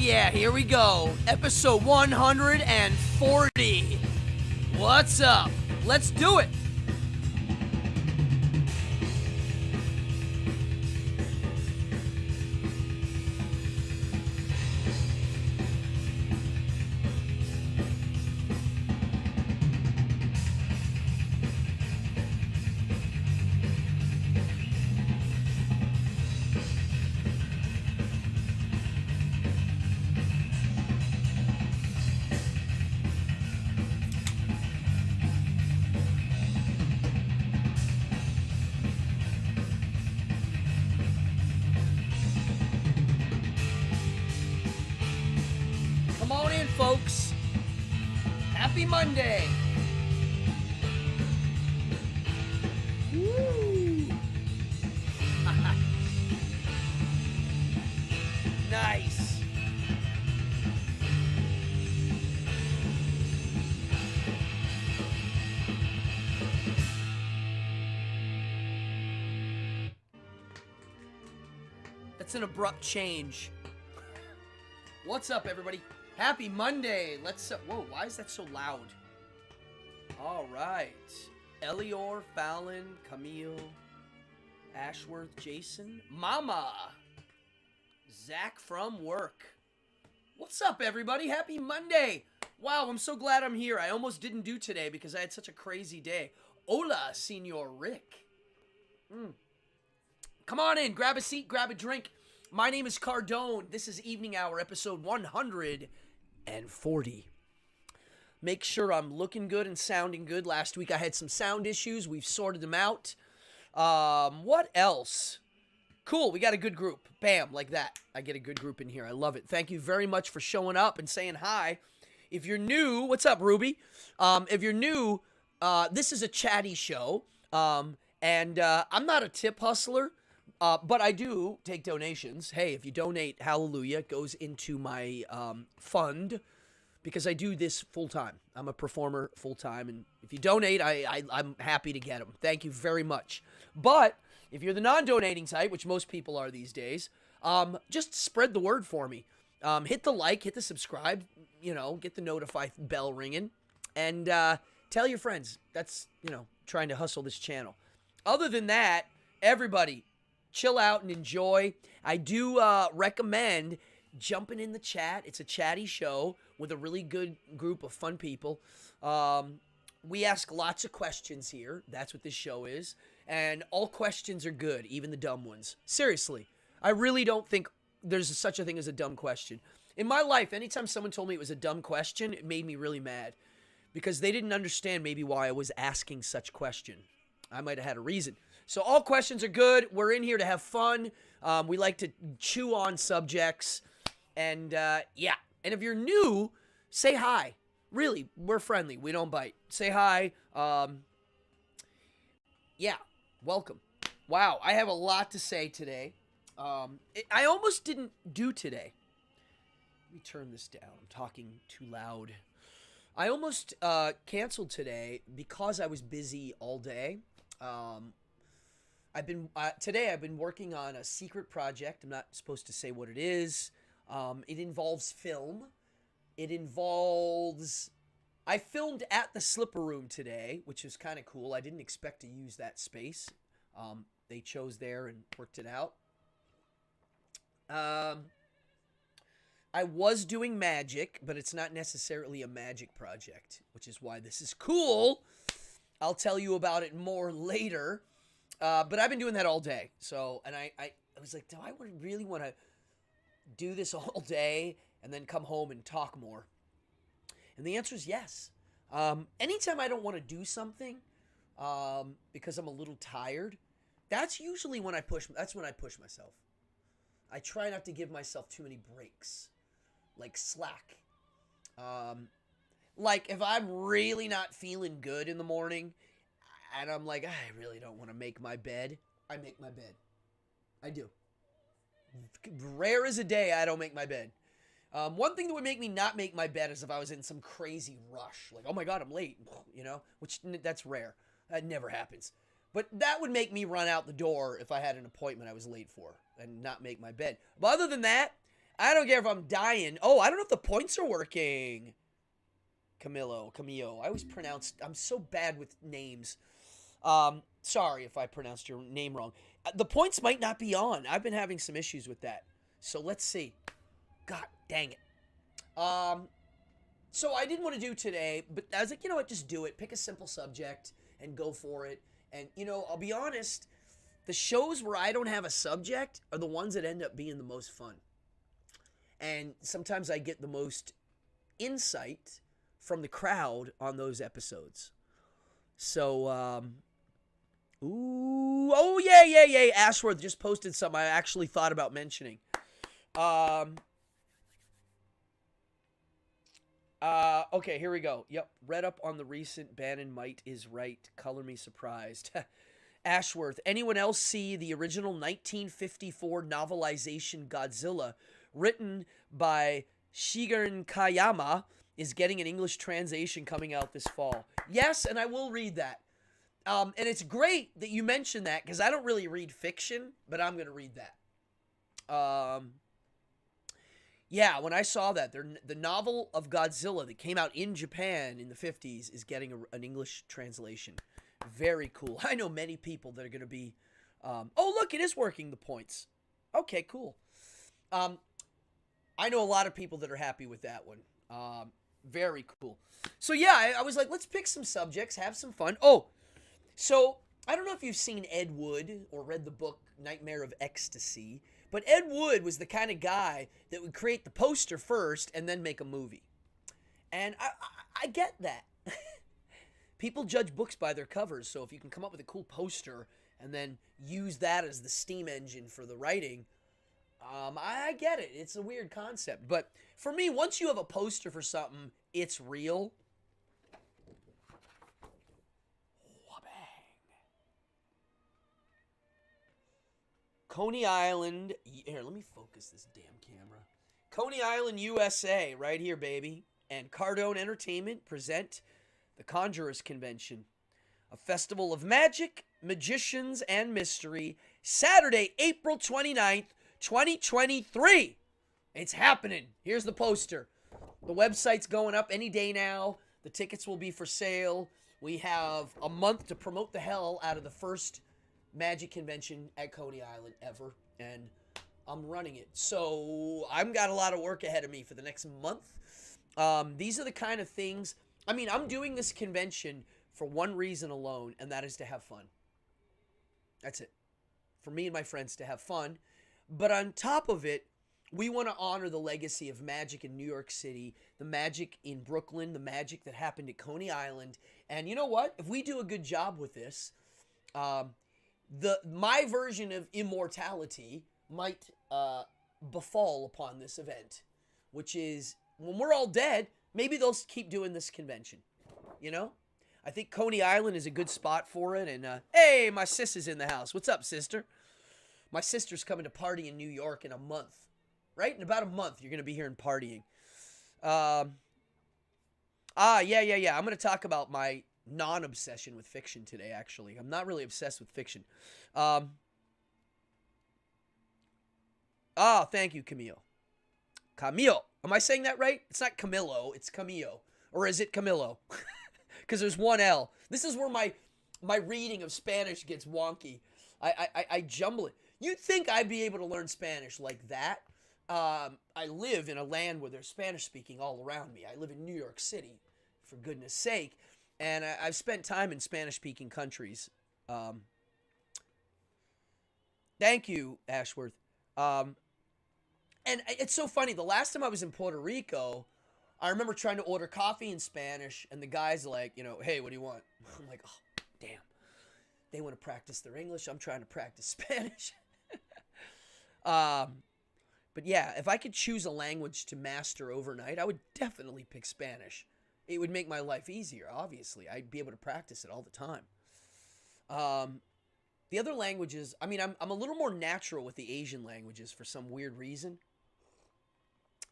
yeah, here we go. Episode 140. What's up? Let's do it. Come on in, folks. Happy Monday. Woo. Nice. That's an abrupt change. What's up, everybody? Happy Monday. Let's whoa, why is that so loud? All right. Elior, Fallon, Camille, Ashworth, Jason, Mama, Zach from work. What's up, everybody? Happy Monday. Wow, I'm so glad I'm here. I almost didn't do today because I had such a crazy day. Hola, Senor Rick. Come on in, grab a seat, grab a drink. My name is Cardone. This is Evening Hour, episode 140. Make sure I'm looking good and sounding good. Last week I had some sound issues. We've sorted them out. What else? Cool, we got a good group. Bam, like that. I get a good group in here. I love it. Thank you very much for showing up and saying hi. If you're new, what's up, Ruby? If you're new, this is a chatty show. I'm not a tip hustler. But I do take donations. Hey, if you donate, hallelujah, it goes into my fund because I do this full-time. I'm a performer full-time, and if you donate, I'm happy to get them. Thank you very much. But if you're the non-donating type, which most people are these days, just spread the word for me. Hit the like, hit the subscribe, get the notify bell ringing, and tell your friends. That's, trying to hustle this channel. Other than that, everybody, chill out and enjoy. I do recommend jumping in the chat. It's a chatty show with a really good group of fun people. We ask lots of questions here. That's what this show is. And all questions are good, even the dumb ones. Seriously, I really don't think there's such a thing as a dumb question. In my life, anytime someone told me it was a dumb question, it made me really mad because they didn't understand maybe why I was asking such question. I might have had a reason. So all questions are good. We're in here to have fun. We like to chew on subjects. And, yeah. And if you're new, say hi. Really, we're friendly. We don't bite. Say hi. Yeah, welcome. Wow, I have a lot to say today. I almost didn't do today. Let me turn this down. I'm talking too loud. I almost canceled today because I was busy all day. Today I've been working on a secret project. I'm not supposed to say what it is. It involves film. I filmed at the Slipper Room today, which is kind of cool. I didn't expect to use that space. They chose there and worked it out. I was doing magic, but it's not necessarily a magic project, which is why this is cool. I'll tell you about it more later. But I've been doing that all day. So, and I was like, do I really want to do this all day and then come home and talk more? And the answer is yes. Anytime I don't want to do something because I'm a little tired, that's usually when I push myself. I try not to give myself too many breaks, like slack. Like if I'm really not feeling good in the morning and I'm like, I really don't want to make my bed, I make my bed. I do. Rare is a day I don't make my bed. One thing that would make me not make my bed is if I was in some crazy rush. Like, oh my God, I'm late, which that's rare. That never happens. But that would make me run out the door if I had an appointment I was late for and not make my bed. But other than that, I don't care if I'm dying. Oh, I don't know if the points are working. Camillo. I always pronounce. I'm so bad with names. Sorry if I pronounced your name wrong. The points might not be on. I've been having some issues with that. So let's see. God dang it. So I didn't want to do today, but I was like, you know what, just do it. Pick a simple subject and go for it. And, you know, I'll be honest, the shows where I don't have a subject are the ones that end up being the most fun. And sometimes I get the most insight from the crowd on those episodes. So, oh, yeah. Ashworth just posted something I actually thought about mentioning. Okay, here we go. Yep, read up on the recent Bannon Might is right. Color me surprised. Ashworth, anyone else see the original 1954 novelization Godzilla, written by Shigeru Kayama, is getting an English translation coming out this fall? Yes, and I will read that. And it's great that you mentioned that, because I don't really read fiction, but I'm going to read that. Yeah, when I saw that, the novel of Godzilla that came out in Japan in the 50s is getting an English translation. Very cool. I know many people that are going to be... oh, look, it is working, the points. Okay, cool. I know a lot of people that are happy with that one. Very cool. So, yeah, I was like, let's pick some subjects, have some fun. Oh, so I don't know if you've seen Ed Wood or read the book Nightmare of Ecstasy, but Ed Wood was the kind of guy that would create the poster first and then make a movie. And I get that. People judge books by their covers, so if you can come up with a cool poster and then use that as the steam engine for the writing, I get it. It's a weird concept. But for me, once you have a poster for something, it's real. Coney Island. Here, let me focus this damn camera. Coney Island, USA, right here, baby. And Cardone Entertainment present the Conjurers Convention, a festival of magic, magicians, and mystery, Saturday, April 29th, 2023. It's happening. Here's the poster. The website's going up any day now. The tickets will be for sale. We have a month to promote the hell out of the first magic convention at Coney Island ever, and I'm running it. So I've got a lot of work ahead of me for the next month. These are the kind of things, I mean, I'm doing this convention for one reason alone, and that is to have fun. That's it. For me and my friends to have fun. But on top of it, we want to honor the legacy of magic in New York City, the magic in Brooklyn, the magic that happened at Coney Island. And you know what? If we do a good job with this, my version of immortality might befall upon this event, which is when we're all dead, maybe they'll keep doing this convention. You know, I think Coney Island is a good spot for it. And hey, my sis is in the house. What's up, sister? My sister's coming to party in New York in a month, right? In about a month, you're gonna be here and partying. Yeah. I'm gonna talk about my non-obsession with fiction today, actually. I'm not really obsessed with fiction. Thank you, Camille. Camille. Am I saying that right? It's not Camillo, it's Camillo. Or is it Camillo? Because there's one L. This is where my reading of Spanish gets wonky. I jumble it. You'd think I'd be able to learn Spanish like that. I live in a land where there's Spanish speaking all around me. I live in New York City, for goodness sake. And I've spent time in Spanish-speaking countries. Thank you, Ashworth. And it's so funny. The last time I was in Puerto Rico, I remember trying to order coffee in Spanish, and the guy's like, you know, hey, what do you want? I'm like, oh, damn. They want to practice their English. I'm trying to practice Spanish. But yeah, if I could choose a language to master overnight, I would definitely pick Spanish. It would make my life easier, obviously. I'd be able to practice it all the time. The other languages, I mean, I'm a little more natural with the Asian languages for some weird reason.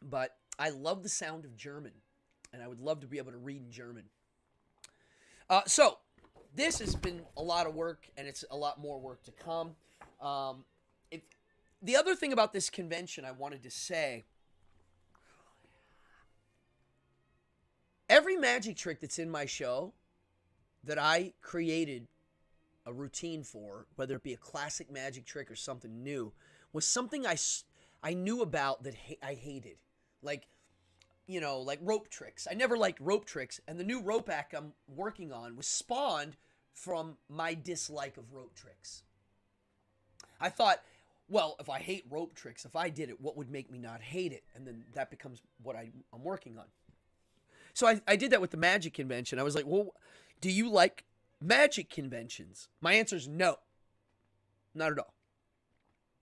But I love the sound of German, and I would love to be able to read in German. So, this has been a lot of work, and it's a lot more work to come. The other thing about this convention I wanted to say Every magic trick that's in my show that I created a routine for, whether it be a classic magic trick or something new, was something I knew about that I hated. Like, like rope tricks. I never liked rope tricks, and the new rope act I'm working on was spawned from my dislike of rope tricks. I thought, well, if I hate rope tricks, if I did it, what would make me not hate it? And then that becomes what I'm working on. So I did that with the magic convention. I was like, well, do you like magic conventions? My answer is no. Not at all.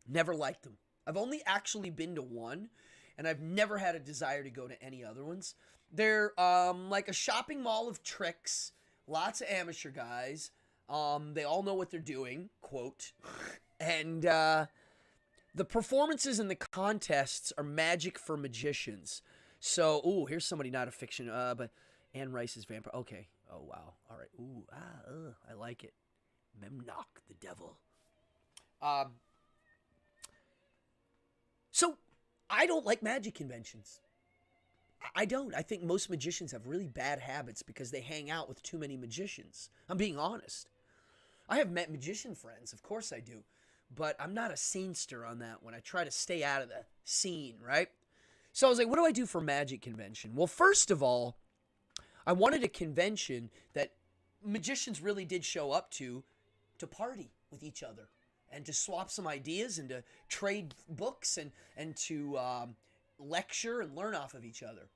Never liked them. I've only actually been to one, and I've never had a desire to go to any other ones. They're like a shopping mall of tricks, lots of amateur guys. They all know what they're doing, quote. And the performances and the contests are magic for magicians. So, ooh, here's somebody not a fiction, but Anne Rice's vampire. Okay. Oh, wow. All right. Ooh, I like it. Memnoch, the devil. So, I don't like magic conventions. I don't. I think most magicians have really bad habits because they hang out with too many magicians. I'm being honest. I have met magician friends. Of course I do. But I'm not a scenester on that one. I try to stay out of the scene, right? So I was like, what do I do for magic convention? Well, first of all, I wanted a convention that magicians really did show up to party with each other and to swap some ideas and to trade books and to lecture and learn off of each other.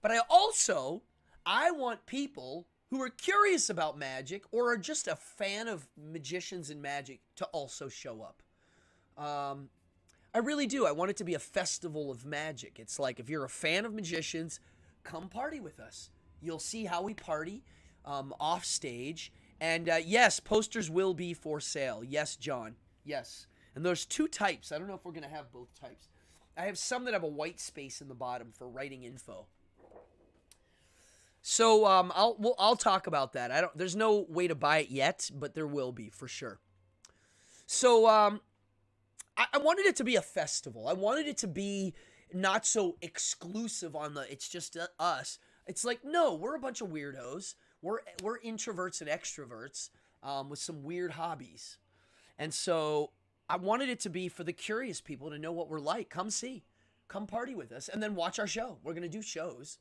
But I want people who are curious about magic or are just a fan of magicians and magic to also show up. I really do. I want it to be a festival of magic. It's like, if you're a fan of magicians, come party with us. You'll see how we party off stage. And yes, posters will be for sale. Yes, John. Yes. And there's two types. I don't know if we're going to have both types. I have some that have a white space in the bottom for writing info. So I'll talk about that. There's no way to buy it yet, but there will be for sure. So I wanted it to be a festival. I wanted it to be not so exclusive on it's just us. It's like, no, we're a bunch of weirdos. We're introverts and extroverts with some weird hobbies. And so I wanted it to be for the curious people to know what we're like. Come see. Come party with us. And then watch our show. We're going to do shows.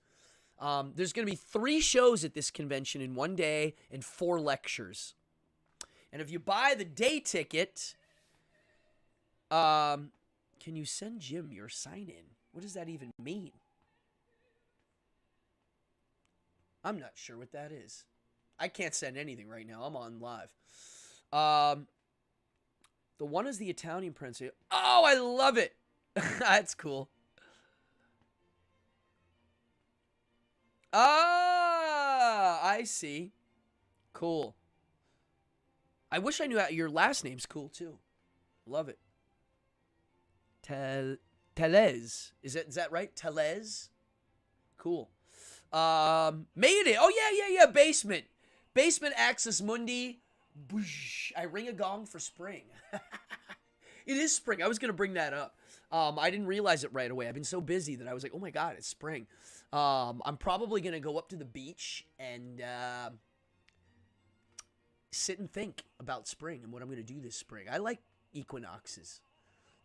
There's going to be 3 shows at this convention in one day and 4 lectures. And if you buy the day ticket, can you send Jim your sign-in? What does that even mean? I'm not sure what that is. I can't send anything right now. I'm on live. The one is the Italian prince. Oh, I love it. That's cool. Ah, I see. Cool. I wish I knew how your last name's cool too. Love it. Telez. Is that right? Telez? Cool. Made it. Oh yeah. Basement. Basement Axis Mundi. Boosh. I ring a gong for spring. It is spring. I was gonna bring that up. I didn't realize it right away. I've been so busy that I was like, oh my god, it's spring. I'm probably going to go up to the beach and sit and think about spring and what I'm going to do this spring. I like equinoxes.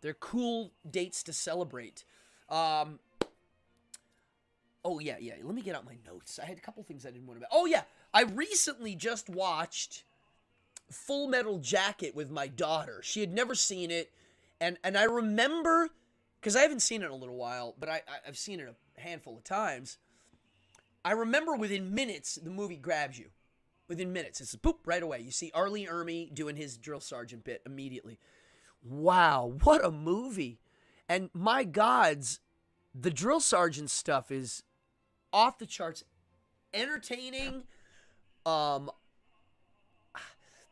They're cool dates to celebrate. Oh, yeah. Let me get out my notes. I had a couple things I didn't want to... Oh, yeah. I recently just watched Full Metal Jacket with my daughter. She had never seen it. And I remember... Because I haven't seen it in a little while, but I've seen it a handful of times. I remember within minutes, the movie grabs you. Within minutes. It's boop, right away. You see Arlie Ermy doing his drill sergeant bit immediately. Wow, what a movie. And my gods, the drill sergeant stuff is off the charts entertaining.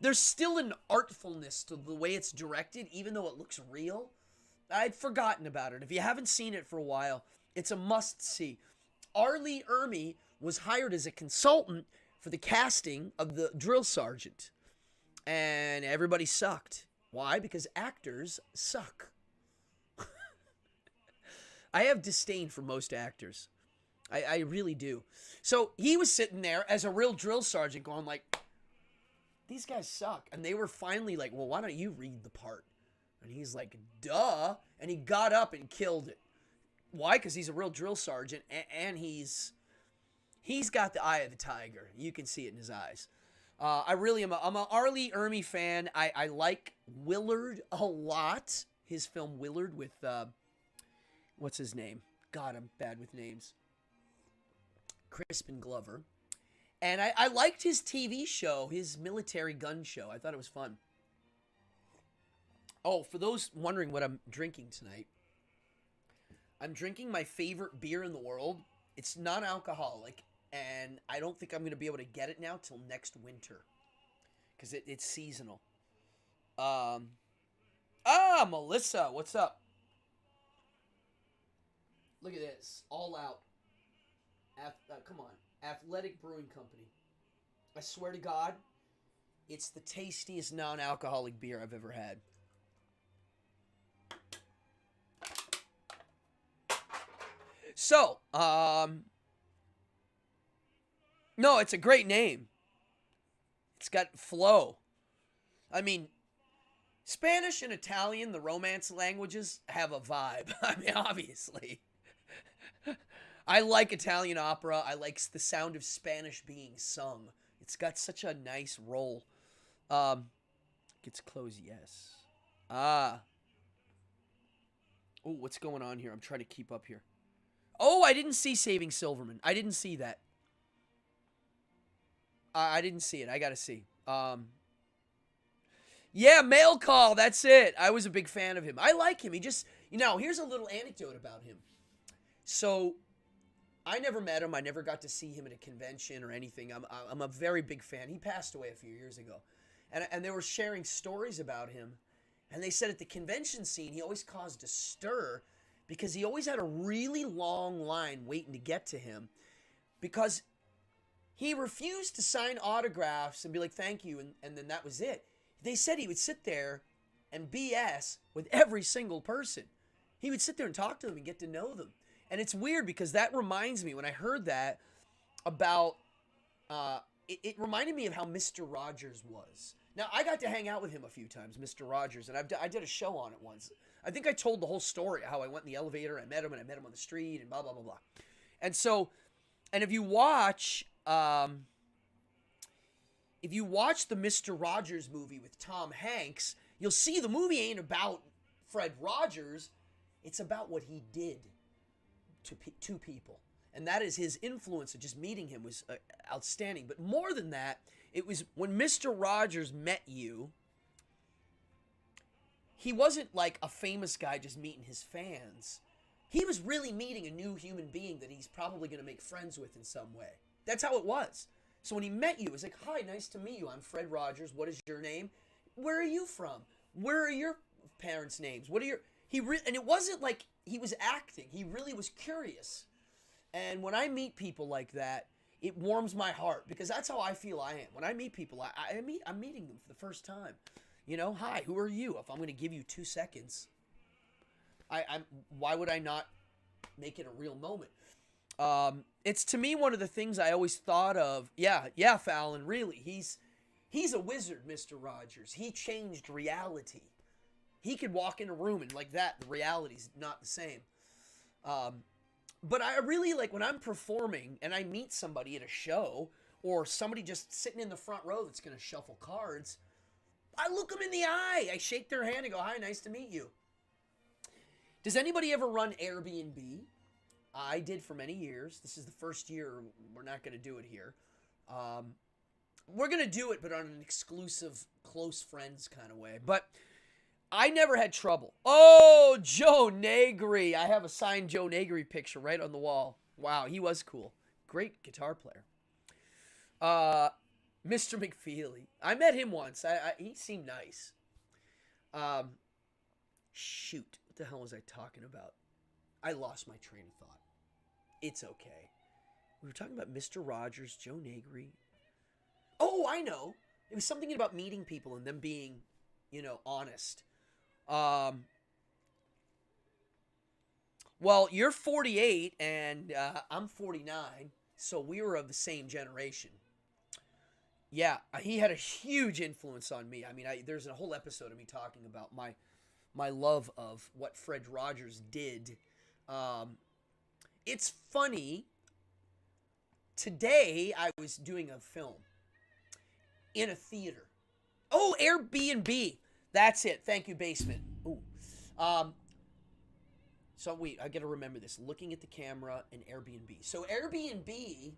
There's still an artfulness to the way it's directed, even though it looks real. I'd forgotten about it. If you haven't seen it for a while, it's a must-see. Arlie Ermy was hired as a consultant for the casting of the drill sergeant. And everybody sucked. Why? Because actors suck. I have disdain for most actors. I really do. So he was sitting there as a real drill sergeant going like, these guys suck. And they were finally like, well, why don't you read the part? And he's like, duh. And he got up and killed it. Why? Because he's a real drill sergeant, and he's got the eye of the tiger. You can see it in his eyes. I really am. I'm a R. Lee Ermey fan. I like Willard a lot. His film Willard with what's his name? God, I'm bad with names. Crispin Glover. And I liked his TV show, his military gun show. I thought it was fun. Oh, for those wondering what I'm drinking tonight, I'm drinking my favorite beer in the world. It's non-alcoholic, and I don't think I'm going to be able to get it now till next winter because it's seasonal. Melissa, what's up? Look at this. All Out. Come on. Athletic Brewing Company. I swear to God, it's the tastiest non-alcoholic beer I've ever had. So, no, it's a great name. It's got flow. I mean, Spanish and Italian, the Romance languages, have a vibe. I mean, obviously. I like Italian opera. I like the sound of Spanish being sung. It's got such a nice roll. Gets close, yes. Oh, what's going on here? I'm trying to keep up here. Oh, I didn't see Saving Silverman. I didn't see that. I didn't see it. I gotta see. Yeah, Mail Call. That's it. I was a big fan of him. I like him. He just, here's a little anecdote about him. So, I never met him. I never got to see him at a convention or anything. I'm a very big fan. He passed away a few years ago. And they were sharing stories about him. And they said at the convention scene, he always caused a stir because he always had a really long line waiting to get to him because he refused to sign autographs and be like, thank you, and then that was it. They said he would sit there and BS with every single person. He would sit there and talk to them and get to know them. And it's weird because that reminds me, when I heard that, about, it reminded me of how Mr. Rogers was. Now, I got to hang out with him a few times, Mr. Rogers, and I did a show on it once. I think I told the whole story, how I went in the elevator, I met him on the street, and blah, blah, blah, blah. And so, and if you watch the Mr. Rogers movie with Tom Hanks, you'll see the movie ain't about Fred Rogers. It's about what he did to people. And that is his influence of just meeting him was outstanding. But more than that, it was when Mr. Rogers met you, he wasn't like a famous guy just meeting his fans. He was really meeting a new human being that he's probably going to make friends with in some way. That's how it was. So when he met you, it was like, hi, nice to meet you. I'm Fred Rogers. What is your name? Where are you from? Where are your parents' names? What are your... And it wasn't like he was acting. He really was curious. And when I meet people like that, it warms my heart because that's how I feel I am. When I meet people, I'm meeting them for the first time. Hi, who are you? If I'm going to give you 2 seconds, why would I not make it a real moment? It's to me one of the things I always thought of. Yeah, Fallon, really. He's a wizard, Mr. Rogers. He changed reality. He could walk in a room and like that, the reality's not the same. But I really like when I'm performing and I meet somebody at a show or somebody just sitting in the front row that's going to shuffle cards, I look them in the eye. I shake their hand and go, hi, nice to meet you. Does anybody ever run Airbnb? I did for many years. This is the first year we're not going to do it here. We're going to do it, but on an exclusive, close friends kind of way. But I never had trouble. Oh, Joe Negri. I have a signed Joe Negri picture right on the wall. Wow, he was cool. Great guitar player. Mr. McFeely. I met him once. He seemed nice. Shoot. What the hell was I talking about? I lost my train of thought. It's okay. We were talking about Mr. Rogers, Joe Negri. Oh, I know. It was something about meeting people and them being, honest. Well, you're 48 and I'm 49, so we were of the same generation. Yeah, he had a huge influence on me. I mean, there's a whole episode of me talking about my love of what Fred Rogers did. It's funny. Today, I was doing a film in a theater. Oh, Airbnb. That's it. Thank you, Basement. Ooh. So wait, I got to remember this. Looking at the camera and Airbnb. So Airbnb,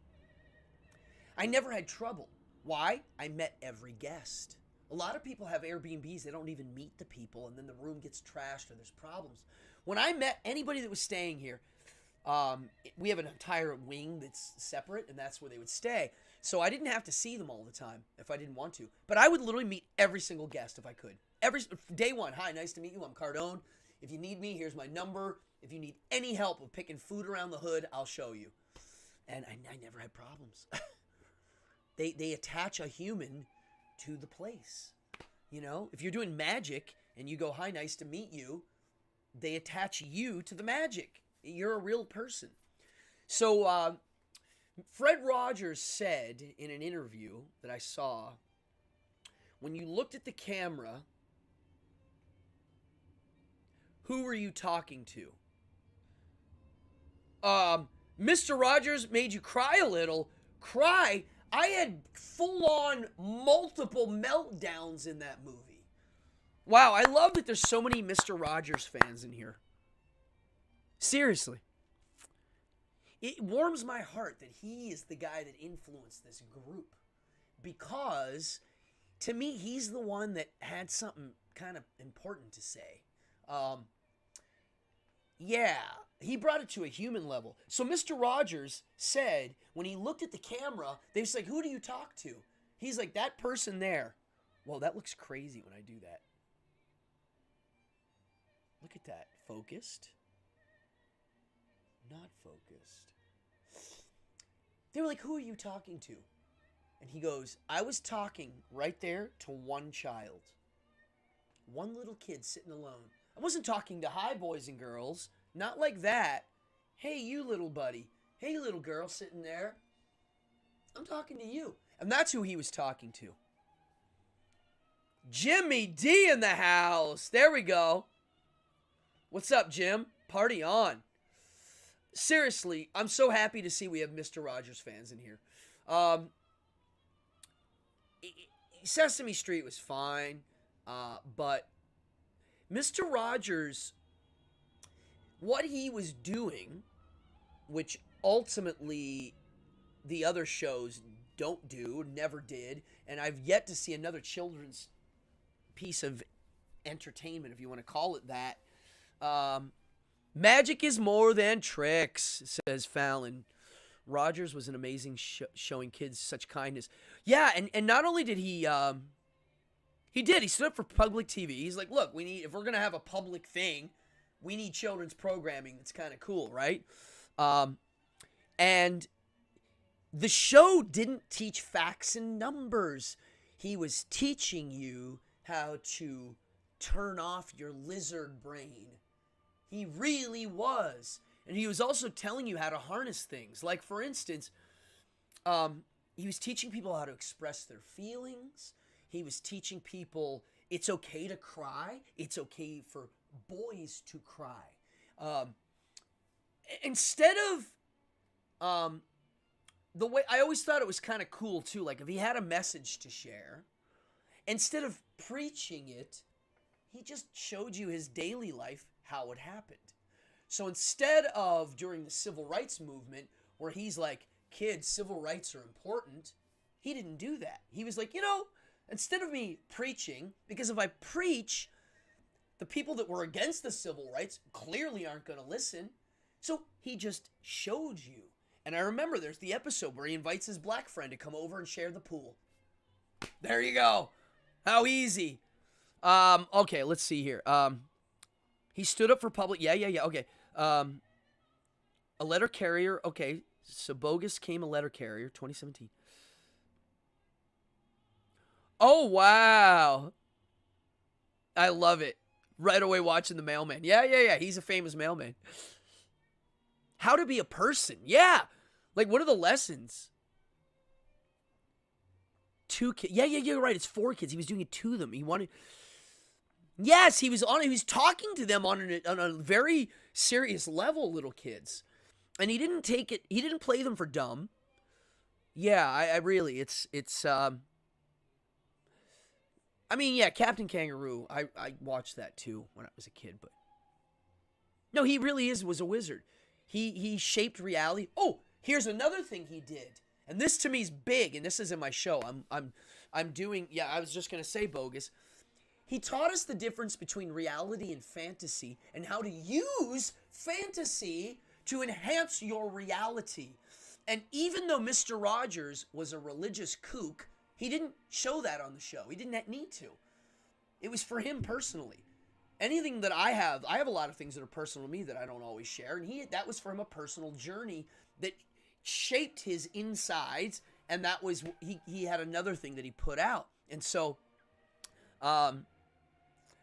I never had trouble. Why? I met every guest. A lot of people have Airbnbs. They don't even meet the people, and then the room gets trashed or there's problems. When I met anybody that was staying here, we have an entire wing that's separate, and that's where they would stay. So I didn't have to see them all the time if I didn't want to. But I would literally meet every single guest if I could. Day one, hi, nice to meet you. I'm Cardone. If you need me, here's my number. If you need any help with picking food around the hood, I'll show you. And I never had problems. They attach a human to the place. You know, if you're doing magic and you go, hi, nice to meet you, they attach you to the magic. You're a real person. So Fred Rogers said in an interview that I saw, when you looked at the camera, who were you talking to? Mr. Rogers made you cry a little. Cry? I had full-on multiple meltdowns in that movie. Wow, I love that there's so many Mr. Rogers fans in here. Seriously. It warms my heart that he is the guy that influenced this group. Because, to me, he's the one that had something kind of important to say. Yeah, he brought it to a human level. So Mr. Rogers said, when he looked at the camera, they was like, who do you talk to? He's like, that person there. Well, that looks crazy when I do that. Look at that. Focused. Not focused. They were like, who are you talking to? And he goes, I was talking right there to one child. One little kid sitting alone. I wasn't talking to hi, boys and girls. Not like that. Hey, you little buddy. Hey, little girl sitting there. I'm talking to you. And that's who he was talking to. Jimmy D in the house. There we go. What's up, Jim? Party on. Seriously, I'm so happy to see we have Mr. Rogers fans in here. Sesame Street was fine, but Mr. Rogers, what he was doing, which ultimately the other shows don't do, never did, and I've yet to see another children's piece of entertainment, if you want to call it that. Magic is more than tricks, says Fallon. Rogers was an amazing showing kids such kindness. Yeah, and not only did he stood up for public TV. He's like, look, if we're going to have a public thing, we need children's programming that's kind of cool, right? And the show didn't teach facts and numbers. He was teaching you how to turn off your lizard brain. He really was. And he was also telling you how to harness things. Like, for instance, he was teaching people how to express their feelings. He was teaching people it's okay to cry. It's okay for boys to cry. Instead of the way I always thought it was kind of cool too, like if he had a message to share, instead of preaching it, he just showed you his daily life, how it happened. So instead of during the civil rights movement where he's like, kids, civil rights are important, he didn't do that. He was like, instead of me preaching, because if I preach, the people that were against the civil rights clearly aren't going to listen. So he just showed you. And I remember there's the episode where he invites his black friend to come over and share the pool. There you go. How easy. Okay, let's see here. He stood up for public. Yeah. Okay. A letter carrier. Okay. So bogus came a letter carrier, 2017. Oh, wow. I love it. Right away watching the mailman. Yeah. He's a famous mailman. How to be a person. Yeah. Like, what are the lessons? 2 kids. Yeah, you're right. It's 4 kids. He was doing it to them. He wanted... Yes, he was talking to them on a very serious level, little kids. And he didn't play them for dumb. Yeah, I really, I mean, yeah, Captain Kangaroo, I watched that too when I was a kid, but no, he really was a wizard. He shaped reality. Oh, here's another thing he did. And this to me is big, and this is in my show. I'm doing, yeah, I was just going to say bogus. He taught us the difference between reality and fantasy and how to use fantasy to enhance your reality. And even though Mr. Rogers was a religious kook, he didn't show that on the show. He didn't need to. It was for him personally. Anything that I have a lot of things that are personal to me that I don't always share. And that was for him a personal journey that shaped his insides. And that was, he had another thing that he put out. And so,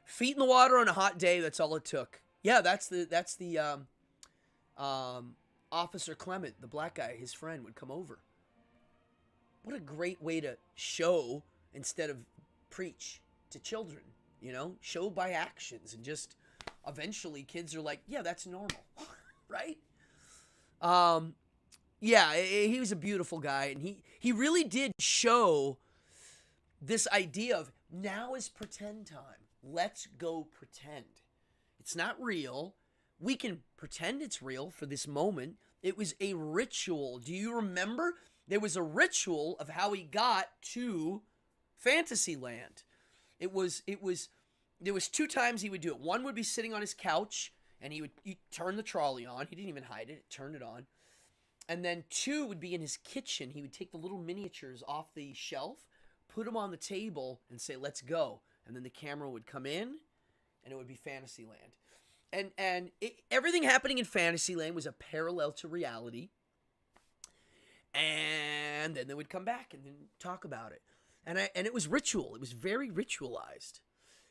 feet in the water on a hot day, that's all it took. Yeah, that's the Officer Clement, the black guy, his friend, would come over. What a great way to show instead of preach to children, you know? Show by actions, and just eventually kids are like, yeah, that's normal, right? Yeah, he was a beautiful guy, and he really did show this idea of now is pretend time. Let's go pretend. It's not real. We can pretend it's real for this moment. It was a ritual. Do you remember? There was a ritual of how he got to Fantasyland. There was 2 times he would do it. One would be sitting on his couch, and he'd turn the trolley on. He didn't even hide it. Turned it on. And then 2 would be in his kitchen. He would take the little miniatures off the shelf, put them on the table, and say, let's go. And then the camera would come in, and it would be Fantasyland. And everything happening in Fantasyland was a parallel to reality. And then they would come back and then talk about it. And it was ritual. It was very ritualized.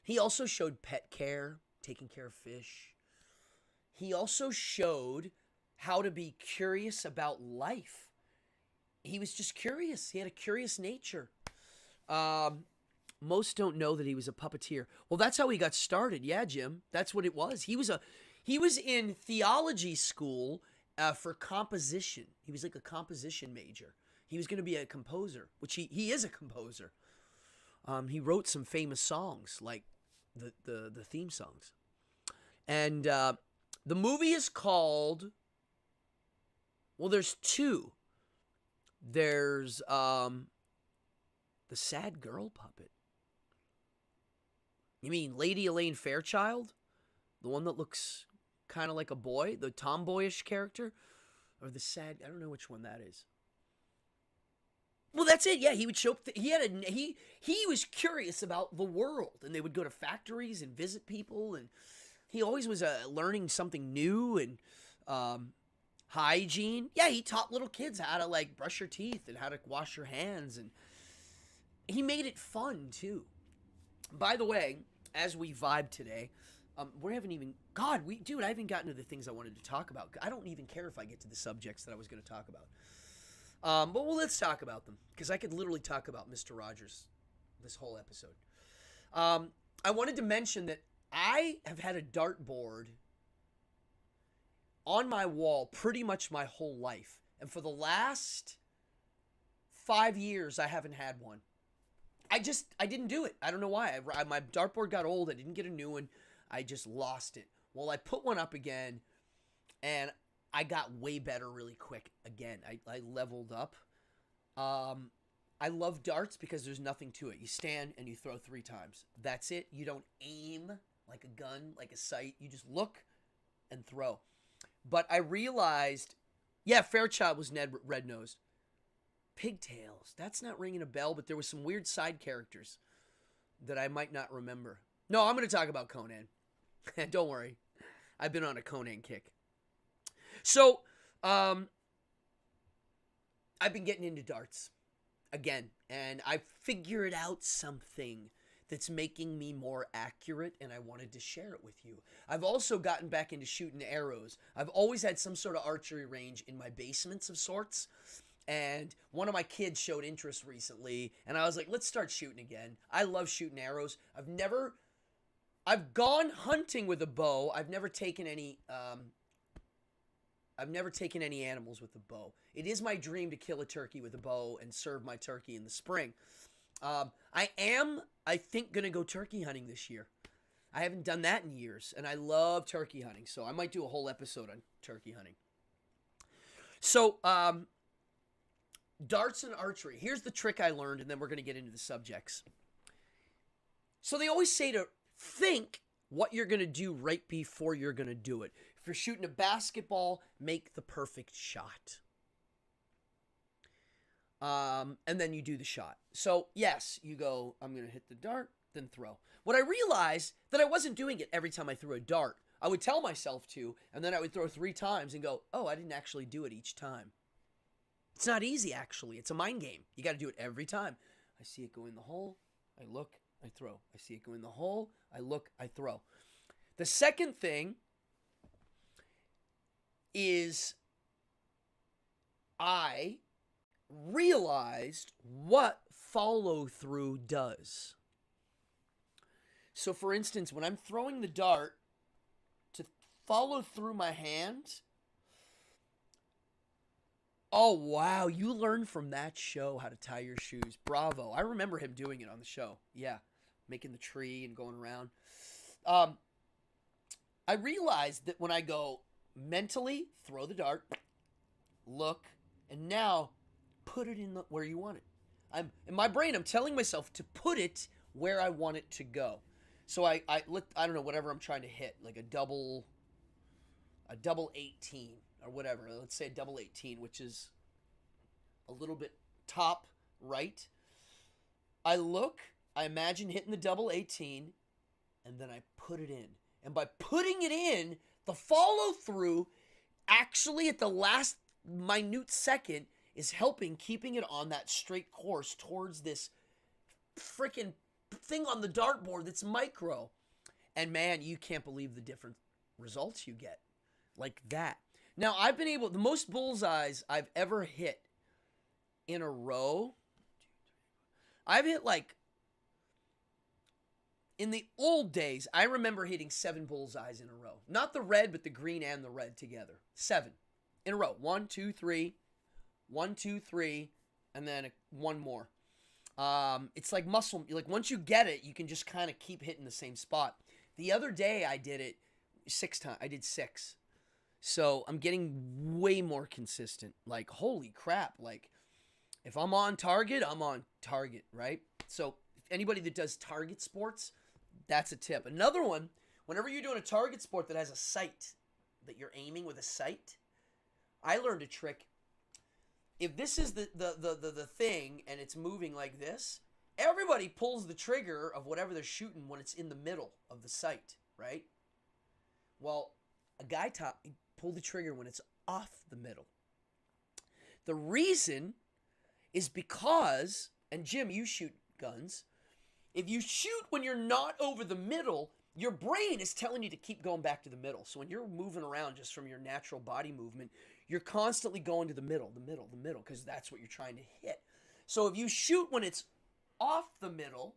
He also showed pet care, taking care of fish. He also showed how to be curious about life. He was just curious. He had a curious nature. Most don't know that he was a puppeteer. Well, that's how he got started. Yeah, Jim. That's what it was. He was in theology school for composition. He was like a composition major. He was going to be a composer, which he is a composer. He wrote some famous songs, like the theme songs. And the movie is called, well, there's 2. There's the Sad Girl Puppet. You mean Lady Elaine Fairchild? The one that looks kind of like a boy? The tomboyish character? Or the sad... I don't know which one that is. Well, that's it. Yeah, he would show up... He was curious about the world. And they would go to factories and visit people. And he always was learning something new and hygiene. Yeah, he taught little kids how to, like, brush your teeth and how to wash your hands. And he made it fun, too. By the way, as we vibe today, we haven't even... God, dude, I haven't gotten to the things I wanted to talk about. I don't even care if I get to the subjects that I was going to talk about. But let's talk about them, because I could literally talk about Mr. Rogers this whole episode. I wanted to mention that I have had a dartboard on my wall pretty much my whole life. And for the last 5 years, I haven't had one. I didn't do it. I don't know why. My dartboard got old. I didn't get a new one. I just lost it. Well, I put one up again, and I got way better really quick again. I leveled up. I love darts because there's nothing to it. You stand and you throw 3 times. That's it. You don't aim like a gun, like a sight. You just look and throw. But I realized, yeah, Fairchild was Ned Red-Nosed. Pigtails. That's not ringing a bell, but there were some weird side characters that I might not remember. No, I'm going to talk about Conan. Don't worry. I've been on a Conan kick. So, I've been getting into darts again, and I figured out something that's making me more accurate, and I wanted to share it with you. I've also gotten back into shooting arrows. I've always had some sort of archery range in my basements of sorts, and one of my kids showed interest recently, and I was like, let's start shooting again. I love shooting arrows. I've gone hunting with a bow. I've never taken any animals with a bow. It is my dream to kill a turkey with a bow and serve my turkey in the spring. I think, going to go turkey hunting this year. I haven't done that in years, and I love turkey hunting, so I might do a whole episode on turkey hunting. So, darts and archery. Here's the trick I learned, and then we're going to get into the subjects. So they always say to think what you're going to do right before you're going to do it. If you're shooting a basketball, make the perfect shot. And then you do the shot. So, yes, you go, I'm going to hit the dart, then throw. What I realized, that I wasn't doing it every time I threw a dart. I would tell myself to, and then I would throw 3 times and go, oh, I didn't actually do it each time. It's not easy, actually. It's a mind game. You got to do it every time. I see it go in the hole. I look, I throw. I see it go in the hole. I look, I throw. The second thing is I realized what follow-through does. So, for instance, when I'm throwing the dart, to follow through my hand, oh, wow, you learned from that show how to tie your shoes. Bravo. I remember him doing it on the show. Yeah, making the tree and going around. I realized that when I go mentally, throw the dart, look, and now put it in where you want it. In my brain, I'm telling myself to put it where I want it to go. So I don't know, whatever I'm trying to hit, like a double 18 or whatever. Let's say a double 18, which is a little bit top right. I look, I imagine hitting the double 18, and then I put it in. And by putting it in, the follow through actually at the last minute second is helping keeping it on that straight course towards this freaking thing on the dartboard that's micro. And man, you can't believe the different results you get like that. Now, I've been able, the most bullseyes I've ever hit in a row, I've hit like, in the old days, I remember hitting 7 bullseyes in a row. Not the red, but the green and the red together. 7 in a row. 1, 2, 3. 1, 2, 3. And then one more. It's like muscle. Like once you get it, you can just kind of keep hitting the same spot. The other day I did it 6 times. I did 6. So I'm getting way more consistent. Like, holy crap. Like, if I'm on target, I'm on target, right? So anybody that does target sports, that's a tip. Another one, whenever you're doing a target sport that has a sight, that you're aiming with a sight, I learned a trick. If this is the thing and it's moving like this, everybody pulls the trigger of whatever they're shooting when it's in the middle of the sight, right? Well, a guy pulled the trigger when it's off the middle. The reason is because, and Jim, you shoot guns, if you shoot when you're not over the middle, your brain is telling you to keep going back to the middle. So when you're moving around just from your natural body movement, you're constantly going to the middle, because that's what you're trying to hit. So if you shoot when it's off the middle,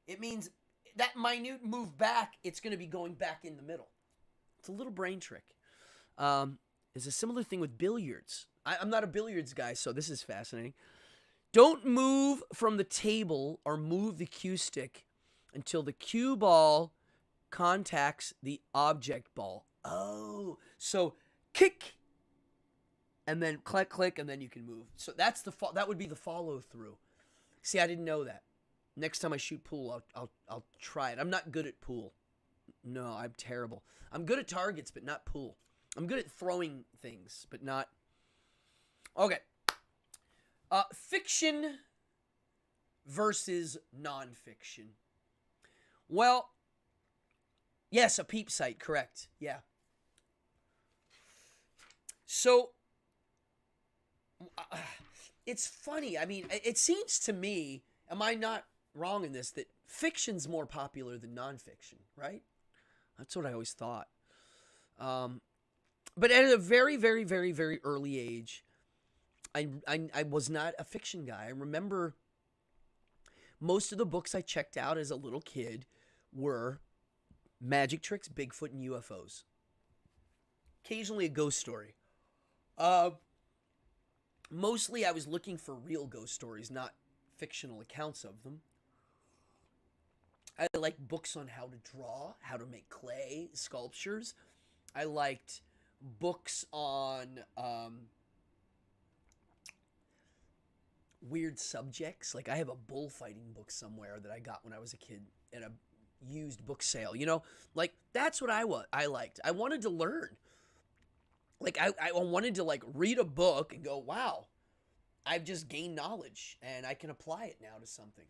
it means that minute move back, it's going to be going back in the middle. It's a little brain trick. It's a similar thing with billiards. I'm not a billiards guy, so this is fascinating. Don't move from the table or move the cue stick until the cue ball contacts the object ball. Oh, so kick, and then click, click, and then you can move. So that's that would be the follow through. See, I didn't know that. Next time I shoot pool, I'll try it. I'm not good at pool. No, I'm terrible. I'm good at targets, but not pool. I'm good at throwing things, but not. Okay. Fiction versus nonfiction. Well, yes, a peep site, correct. Yeah. So, it's funny. I mean, it seems to me, am I not wrong in this, that fiction's more popular than nonfiction, right? That's what I always thought. But at a very, very, very, very early age, I was not a fiction guy. I remember most of the books I checked out as a little kid were magic tricks, Bigfoot, and UFOs. Occasionally a ghost story. Mostly I was looking for real ghost stories, not fictional accounts of them. I liked books on how to draw, how to make clay, sculptures. I liked books on weird subjects. Like I have a bullfighting book somewhere that I got when I was a kid at a used book sale. You know, like that's what I liked. I wanted to learn. Like I wanted to like read a book and go, wow, I've just gained knowledge and I can apply it now to something.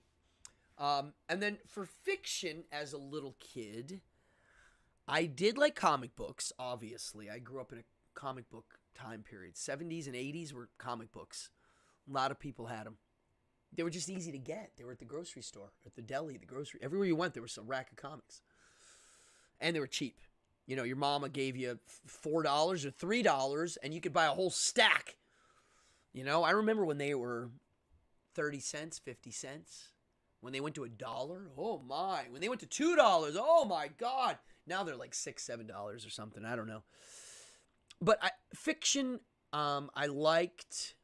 And then for fiction as a little kid, I did like comic books, obviously. I grew up in a comic book time period. 70s and 80s were comic books. A lot of people had them. They were just easy to get. They were at the grocery store, at the deli, the grocery. Everywhere you went, there was a rack of comics. And they were cheap. You know, your mama gave you $4 or $3, and you could buy a whole stack. You know, I remember when they were 30 cents, 50 cents. When they went to $1, oh my. When they went to $2, oh my God. Now they're like $6, $7 or something. I don't know. But fiction, I liked.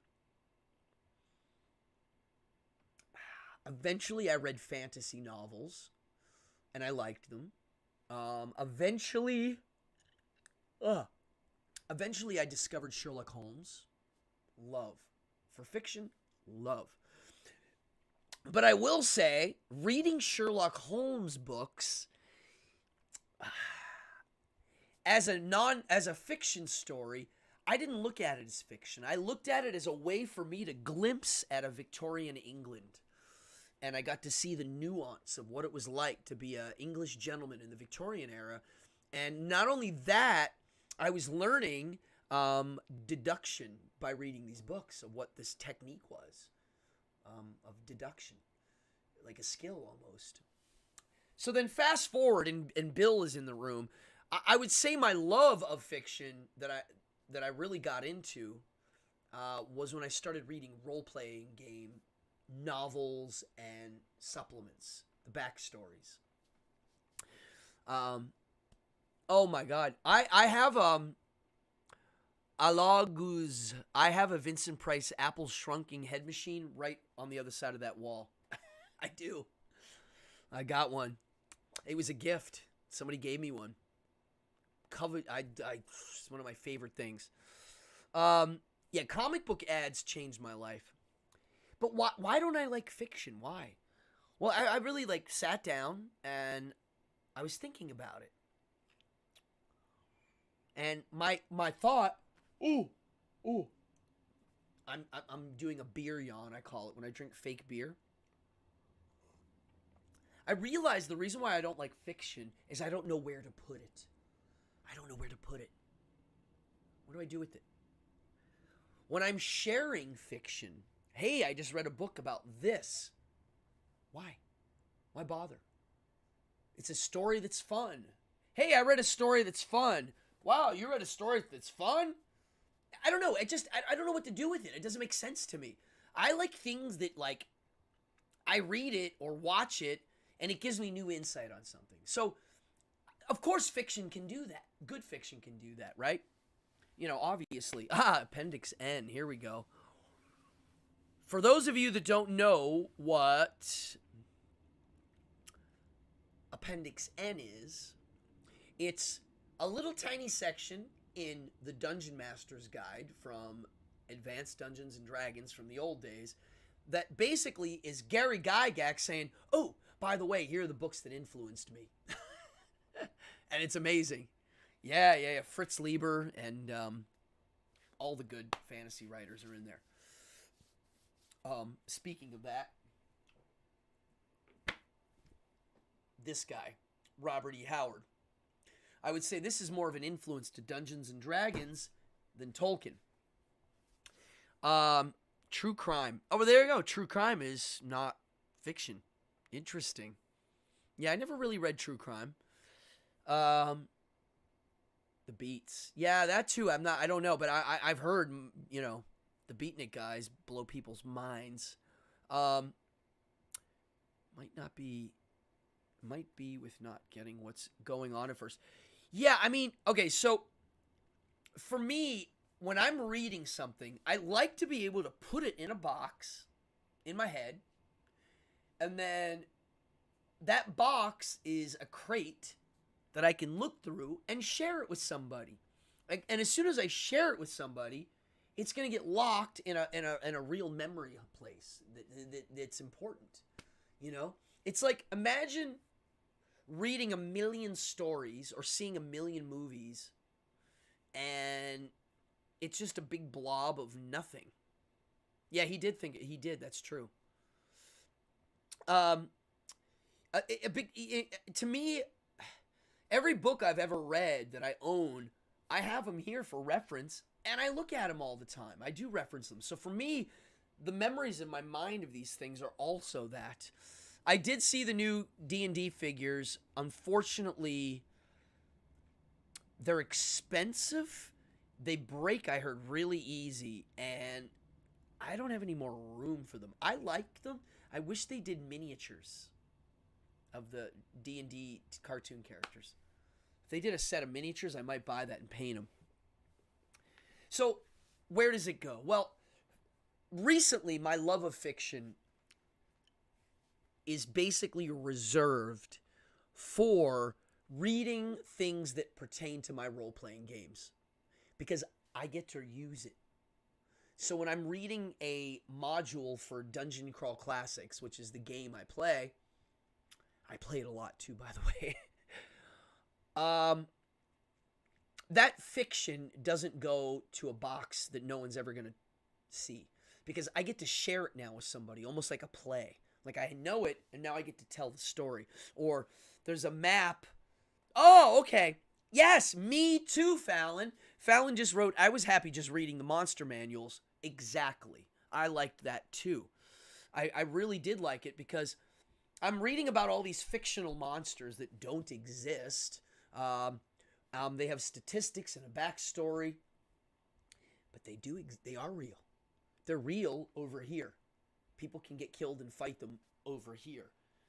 Eventually, I read fantasy novels, and I liked them. Eventually, I discovered Sherlock Holmes. Love. For fiction, love. But I will say, reading Sherlock Holmes books as a fiction story, I didn't look at it as fiction. I looked at it as a way for me to glimpse at a Victorian England. And I got to see the nuance of what it was like to be an English gentleman in the Victorian era. And not only that, I was learning deduction by reading these books of what this technique was. Of deduction, like a skill almost. So then fast forward, and Bill is in the room. I would say my love of fiction that I really got into was when I started reading role-playing game novels and supplements, the backstories. Oh my God, I have Alaguz. I have a Vincent Price Apple Shrunking Head Machine right on the other side of that wall. I do. I got one. It was a gift. Somebody gave me one. Covered. It's one of my favorite things. Yeah, comic book ads changed my life. But why don't I like fiction? Why? Well, I really like sat down and I was thinking about it. And my thought. Ooh. I'm doing a beer yawn, I call it, when I drink fake beer. I realize the reason why I don't like fiction is I don't know where to put it. I don't know where to put it. What do I do with it? When I'm sharing fiction, hey, I just read a book about this. Why? Why bother? It's a story that's fun. Hey, I read a story that's fun. Wow, you read a story that's fun? I don't know. I don't know what to do with it. It doesn't make sense to me. I like things that, like, I read it or watch it, and it gives me new insight on something. So, of course, fiction can do that. Good fiction can do that, right? You know, obviously. Appendix N. Here we go. For those of you that don't know what Appendix N is, it's a little tiny section in the Dungeon Master's Guide from Advanced Dungeons and Dragons from the old days that basically is Gary Gygax saying, oh, by the way, here are the books that influenced me. And it's amazing. Yeah. Fritz Lieber and all the good fantasy writers are in there. Speaking of that, this guy, Robert E. Howard. I would say this is more of an influence to Dungeons and Dragons than Tolkien. True crime. Oh, well, there you go. True crime is not fiction. Interesting. Yeah, I never really read true crime. Um, the Beats. Yeah, that too. I don't know, but I've heard, the Beatnik guys blow people's minds. Um, might not be, might be with not getting what's going on at first. Yeah, I mean, okay, so for me, when I'm reading something, I like to be able to put it in a box in my head, and then that box is a crate that I can look through and share it with somebody. And as soon as I share it with somebody, it's going to get locked in a real memory place that's important. It's like, imagine reading a million stories or seeing a million movies, and it's just a big blob of nothing. Yeah, he did think it. He did. That's true. Um, to me, every book I've ever read that I own, I have them here for reference, and I look at them all the time. I do reference them. So for me, the memories in my mind of these things are also that. I did see the new D&D figures. Unfortunately, they're expensive. They break, I heard, really easy, and I don't have any more room for them. I like them. I wish they did miniatures of the D&D cartoon characters. If they did a set of miniatures, I might buy that and paint them. So, where does it go? Well, recently, my love of fiction is basically reserved for reading things that pertain to my role-playing games, because I get to use it. So when I'm reading a module for Dungeon Crawl Classics, which is the game I play it a lot too, by the way. That fiction doesn't go to a box that no one's ever going to see, because I get to share it now with somebody, almost like a play. Like, I know it, and now I get to tell the story. Or there's a map. Oh, okay. Yes, me too, Fallon. Fallon just wrote, I was happy just reading the monster manuals. Exactly. I liked that too. I really did like it, because I'm reading about all these fictional monsters that don't exist. They have statistics and a backstory, but they are real. They're real over here. People can get killed and fight them over here.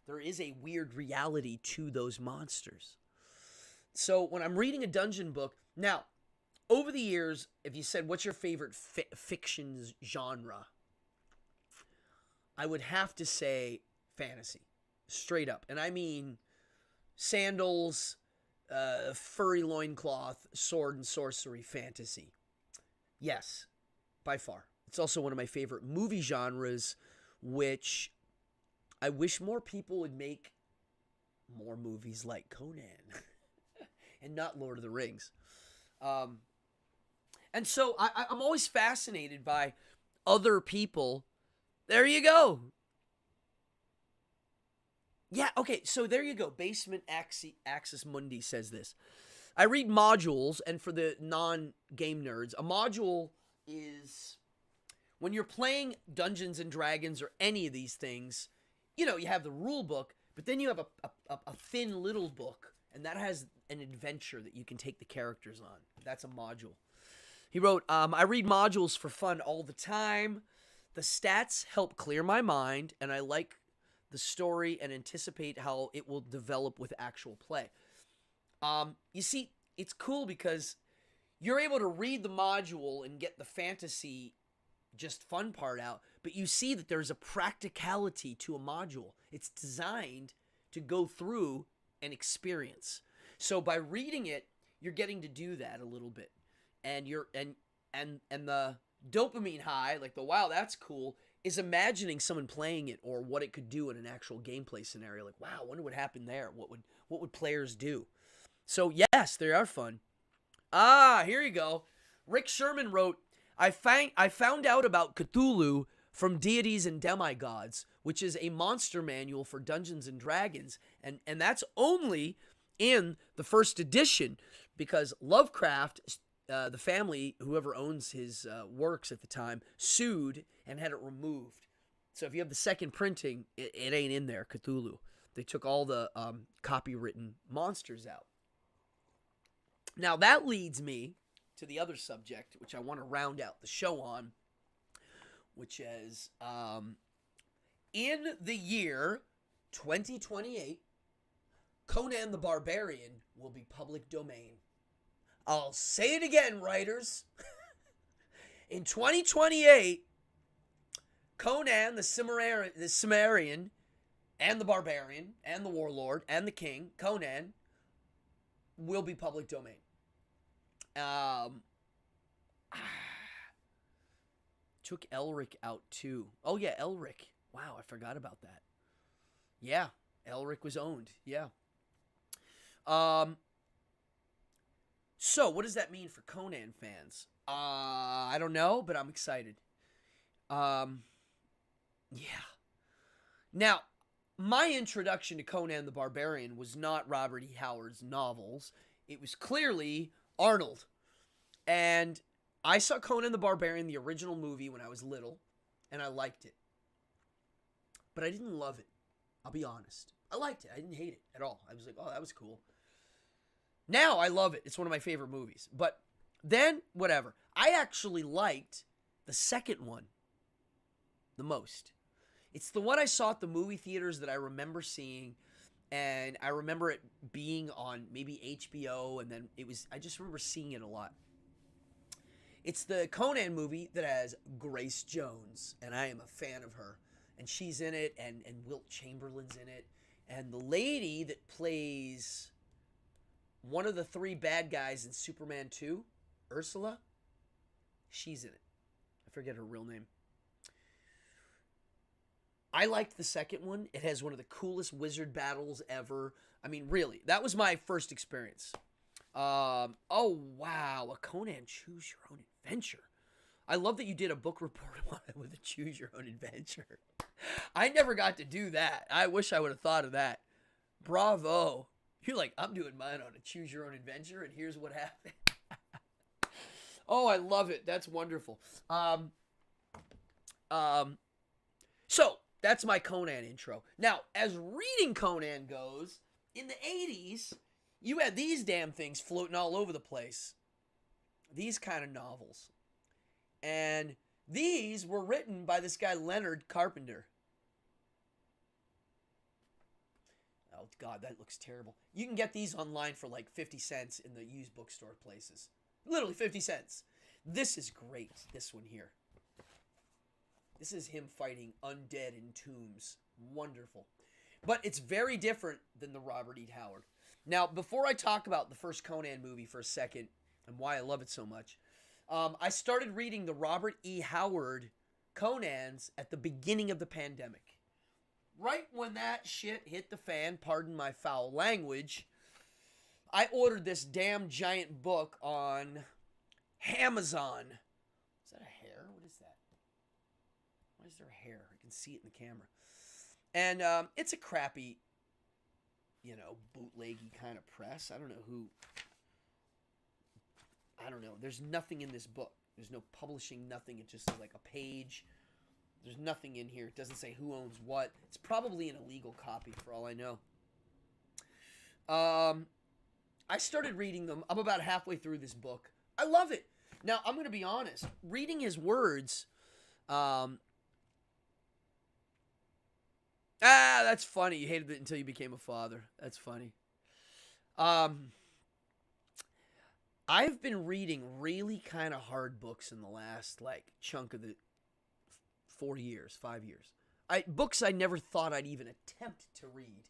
There is a weird reality to those monsters. So when I'm reading a dungeon book, now, over the years, if you said, what's your favorite fiction genre? I would have to say fantasy, straight up. And I mean sandals, furry loincloth, sword and sorcery fantasy. Yes, by far. It's also one of my favorite movie genres, which I wish more people would make more movies like Conan and not Lord of the Rings. And so I'm always fascinated by other people. There you go. Yeah, okay, so there you go. Basement Axis Mundi says this. I read modules, and for the non-game nerds, a module is when you're playing Dungeons and Dragons or any of these things, you have the rule book, but then you have a thin little book, and that has an adventure that you can take the characters on. That's a module. He wrote, I read modules for fun all the time. The stats help clear my mind, and I like the story and anticipate how it will develop with actual play. You see, it's cool because you're able to read the module and get the fantasy, just fun part out, but you see that there's a practicality to a module. It's designed to go through an experience. So by reading it, you're getting to do that a little bit. And the dopamine high, like the wow, that's cool, is imagining someone playing it or what it could do in an actual gameplay scenario. Like, wow, I wonder what happened there. What would players do? So yes, they are fun. Here you go. Rick Sherman wrote, I found out about Cthulhu from Deities and Demigods, which is a monster manual for Dungeons and Dragons, and that's only in the first edition, because Lovecraft, the family, whoever owns his works at the time, sued and had it removed. So if you have the second printing, it ain't in there, Cthulhu. They took all the copywritten monsters out. Now that leads me to the other subject, which I want to round out the show on, which is in the year 2028, Conan the Barbarian will be public domain. I'll say it again, writers. In 2028, Conan the Cimmerian and the Barbarian and the Warlord and the King, Conan, will be public domain. Took Elric out too. Oh yeah, Elric. Wow, I forgot about that. Yeah, Elric was owned. Yeah. So what does that mean for Conan fans? I don't know, but I'm excited. Yeah. Now, my introduction to Conan the Barbarian was not Robert E. Howard's novels. It was clearly Arnold. And I saw Conan the Barbarian, the original movie, when I was little, and I liked it. But I didn't love it. I'll be honest. I liked it. I didn't hate it at all. I was like, oh, that was cool. Now I love it. It's one of my favorite movies. But then, whatever. I actually liked the second one the most. It's the one I saw at the movie theaters that I remember seeing, and I remember it being on maybe HBO, and then I just remember seeing it a lot. It's the Conan movie that has Grace Jones, and I am a fan of her. And she's in it, and Wilt Chamberlain's in it. And the lady that plays one of the three bad guys in Superman 2, Ursula, she's in it. I forget her real name. I liked the second one. It has one of the coolest wizard battles ever. I mean, really, that was my first experience. Oh, wow, a Conan Choose Your Own Adventure. I love that you did a book report on it with a Choose Your Own Adventure. I never got to do that. I wish I would have thought of that. Bravo. You're like, I'm doing mine on a Choose Your Own Adventure, and here's what happened. Oh, I love it. That's wonderful. So, that's my Conan intro. Now, as reading Conan goes, in the 80s, you had these damn things floating all over the place. These kind of novels. And these were written by this guy, Leonard Carpenter. Oh, God, that looks terrible. You can get these online for like 50 cents in the used bookstore places. Literally 50 cents. This is great, this one here. This is him fighting undead in tombs. Wonderful. But it's very different than the Robert E. Howard. Now, before I talk about the first Conan movie for a second and why I love it so much, I started reading the Robert E. Howard Conans at the beginning of the pandemic. Right when that shit hit the fan, pardon my foul language, I ordered this damn giant book on Amazon. Is that a hair? What is that? Why is there hair? I can see it in the camera. And it's a crappy, bootleggy kind of press. I don't know. There's nothing in this book. There's no publishing, nothing. It just is like a page. There's nothing in here. It doesn't say who owns what. It's probably an illegal copy for all I know. I started reading them. I'm about halfway through this book. I love it. Now, I'm going to be honest. Reading his words, that's funny. You hated it until you became a father. That's funny. I've been reading really kind of hard books in the last, chunk of the 5 years. Books I never thought I'd even attempt to read.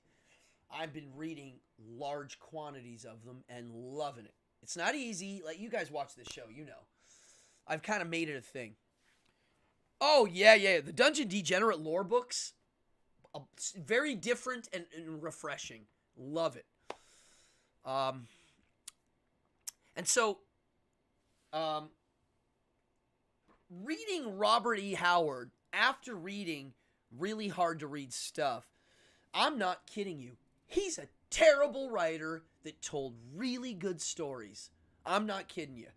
I've been reading large quantities of them and loving it. It's not easy. Like, you guys watch this show, you know. I've kind of made it a thing. Oh, yeah. The Dungeon Degenerate lore books, very different and refreshing. Love it. And so, reading Robert E. Howard, after reading really hard to read stuff, I'm not kidding you. He's a terrible writer that told really good stories. I'm not kidding you.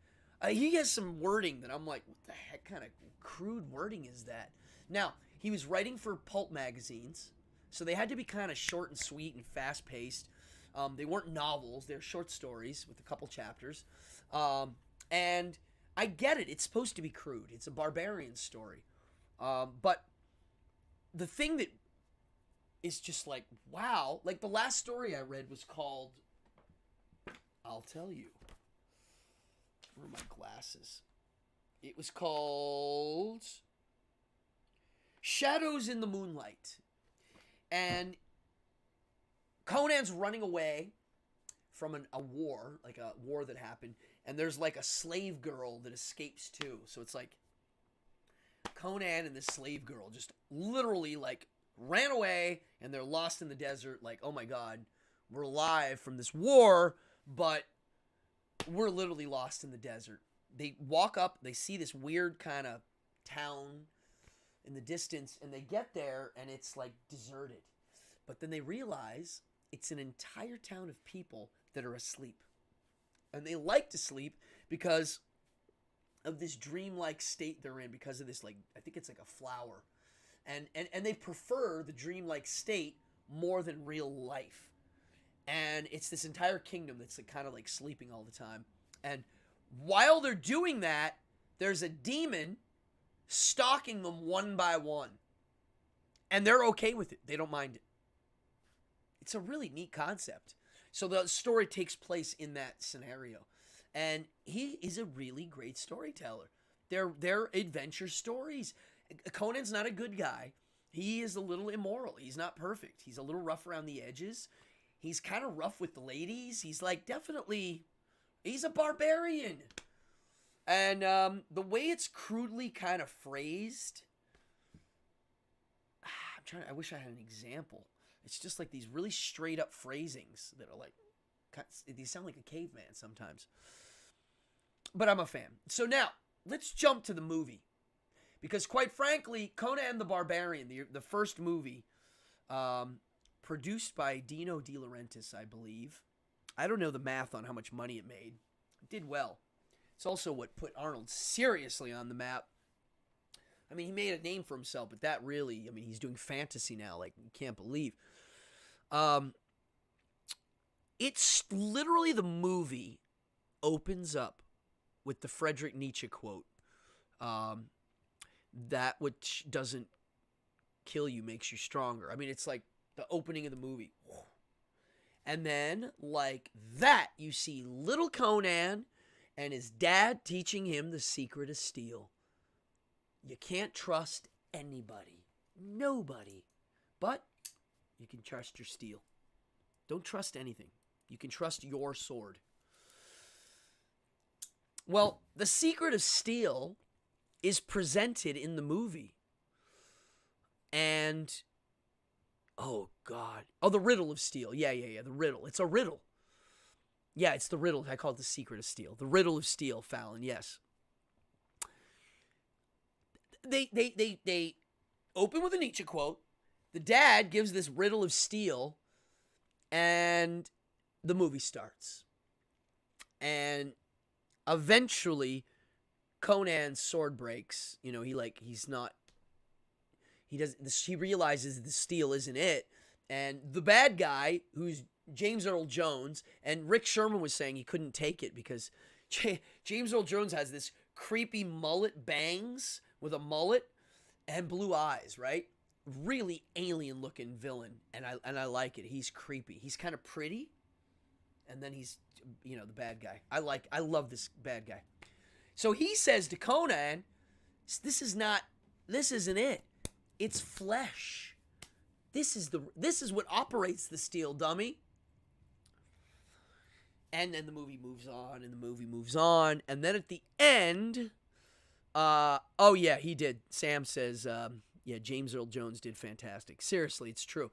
He has some wording that I'm like, what the heck kind of crude wording is that? Now, He was writing for pulp magazines, so they had to be kind of short and sweet and fast paced. They weren't novels; they're short stories with a couple chapters. And I get it; it's supposed to be crude. It's a barbarian story, but the thing that is just like wow, like the last story I read was called. I'll tell you. Where are my glasses? It was called Shadows in the Moonlight. And Conan's running away from a war, like a war that happened, and there's like a slave girl that escapes too. So it's like Conan and this slave girl just literally like ran away and they're lost in the desert. Like, oh my God, we're alive from this war, but we're literally lost in the desert. They walk up, they see this weird kind of town in the distance, and they get there and it's like deserted. But then they realize it's an entire town of people that are asleep. And they like to sleep because of this dreamlike state they're in, because of this, like, I think it's like a flower. And they prefer the dreamlike state more than real life. And it's this entire kingdom that's like, kind of like sleeping all the time. And while they're doing that, there's a demon stalking them one by one. And they're okay with it. They don't mind it. It's a really neat concept. So the story takes place in that scenario. And he is a really great storyteller. They're adventure stories. Conan's not a good guy. He is a little immoral. He's not perfect. He's a little rough around the edges. He's kind of rough with the ladies. He's like definitely, he's a barbarian. And the way it's crudely kind of phrased, I wish I had an example. It's just like these really straight up phrasings that are like, they sound like a caveman sometimes. But I'm a fan. So now, let's jump to the movie. Because quite frankly, Conan the Barbarian, the first movie, produced by Dino De Laurentiis, I believe. I don't know the math on how much money it made. It did well. It's also what put Arnold seriously on the map. I mean, he made a name for himself, but that really, I mean, he's doing fantasy now, like, you can't believe. It's literally the movie opens up with the Friedrich Nietzsche quote, that which doesn't kill you makes you stronger. I mean, it's like the opening of the movie. And then, like that, you see little Conan and his dad teaching him the secret of steel. You can't trust anybody. Nobody. But you can trust your steel. Don't trust anything. You can trust your sword. Well, the secret of steel is presented in the movie. And, oh, God. Oh, the riddle of steel. Yeah, the riddle. It's a riddle. Yeah, it's the riddle. I call it the secret of steel. The riddle of steel, Fallon, yes. They open with a Nietzsche quote. The dad gives this riddle of steel, and the movie starts. And eventually, Conan's sword breaks. You know, he realizes the steel isn't it. And the bad guy, who's James Earl Jones, and Rick Sherman was saying he couldn't take it because James Earl Jones has this creepy mullet bangs with a mullet and blue eyes, right? Really alien looking villain. And I like it. He's creepy. He's kind of pretty. And then he's, the bad guy. I love this bad guy. So he says to Conan, this isn't it. It's flesh. This is what operates the steel, dummy. And then the movie moves on, and the movie moves on. And then at the end, oh yeah, he did. Sam says, James Earl Jones did fantastic. Seriously, it's true.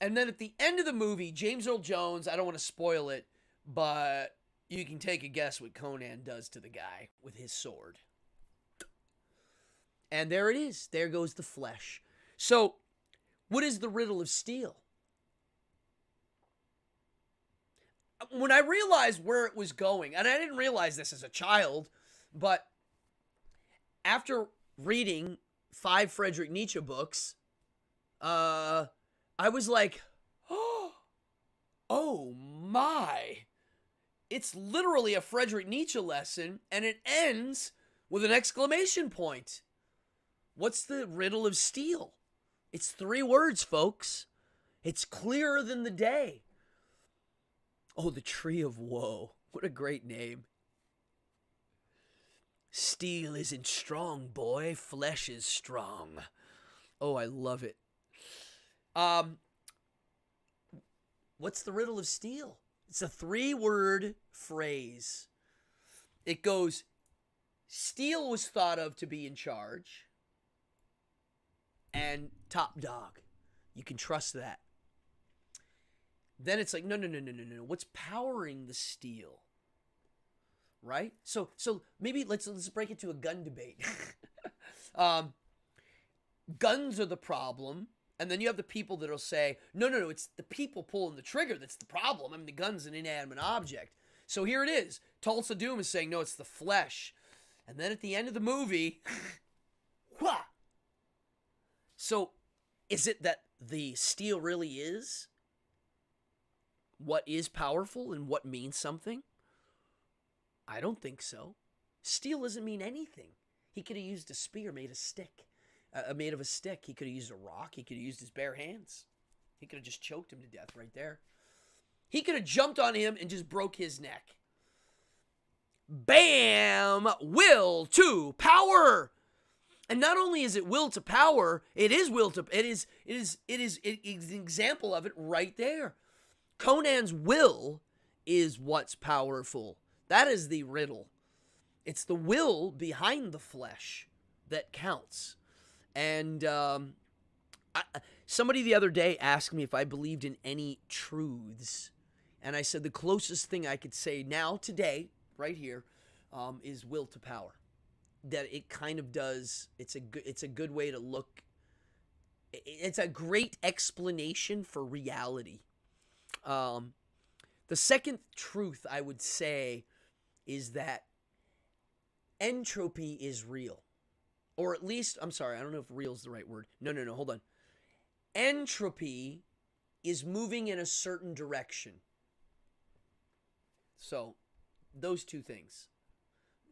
And then at the end of the movie, James Earl Jones, I don't want to spoil it, but you can take a guess what Conan does to the guy with his sword. And there it is. There goes the flesh. So, what is the riddle of steel? When I realized where it was going, and I didn't realize this as a child, but after reading 5 Friedrich Nietzsche books, I was like, oh my. It's literally a Friedrich Nietzsche lesson, and it ends with an exclamation point. What's the riddle of steel? It's 3 words, folks. It's clearer than the day. Oh, the Tree of Woe. What a great name. Steel isn't strong, boy. Flesh is strong. Oh, I love it. What's the riddle of steel? It's a 3-word phrase. It goes, steel was thought of to be in charge and top dog. You can trust that. Then it's like, no. What's powering the steel? Right? So maybe let's break it to a gun debate. Guns are the problem. And then you have the people that'll say, no, it's the people pulling the trigger that's the problem. I mean, the gun's an inanimate object. So here it is. Tulsa Doom is saying, no, it's the flesh. And then at the end of the movie, so is it that the steel really is what is powerful and what means something? I don't think so. Steel doesn't mean anything. He could have used a spear made of stick. Made of a stick. He could have used a rock. He could have used his bare hands. He could have just choked him to death right there. He could have jumped on him and just broke his neck. Bam! Will to power. And not only is it will to power, it is will to. It is an example of it right there. Conan's will is what's powerful. That is the riddle. It's the will behind the flesh that counts. And somebody the other day asked me if I believed in any truths. And I said the closest thing I could say now, today, right here, is will to power. That it kind of does, it's a good way to look. It's a great explanation for reality. The second truth I would say is that entropy is real. Or at least, I'm sorry, I don't know if real is the right word. No, hold on. Entropy is moving in a certain direction. So, those two things,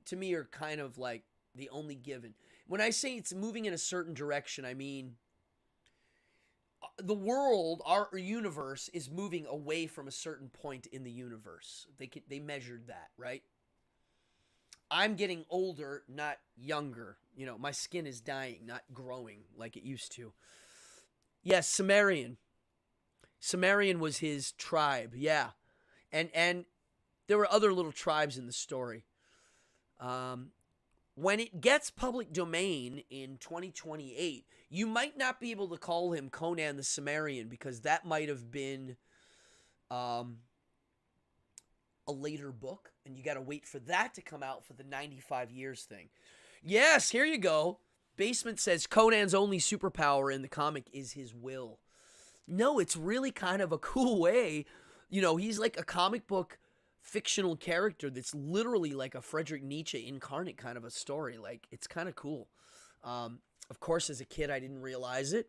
to me, are kind of like the only given. When I say it's moving in a certain direction, I mean the world, our universe, is moving away from a certain point in the universe. They measured that, right? I'm getting older, not younger. You know, my skin is dying, not growing like it used to. Yes, Sumerian. Sumerian was his tribe, yeah. And there were other little tribes in the story. When it gets public domain in 2028, you might not be able to call him Conan the Sumerian because that might have been a later book, and you got to wait for that to come out for the 95 years thing. Yes, here you go. Basement says Conan's only superpower in the comic is his will. No, it's really kind of a cool way. You know, he's like a comic book fictional character that's literally like a Friedrich Nietzsche incarnate kind of a story. Like, it's kind of cool. Of course, as a kid, I didn't realize it.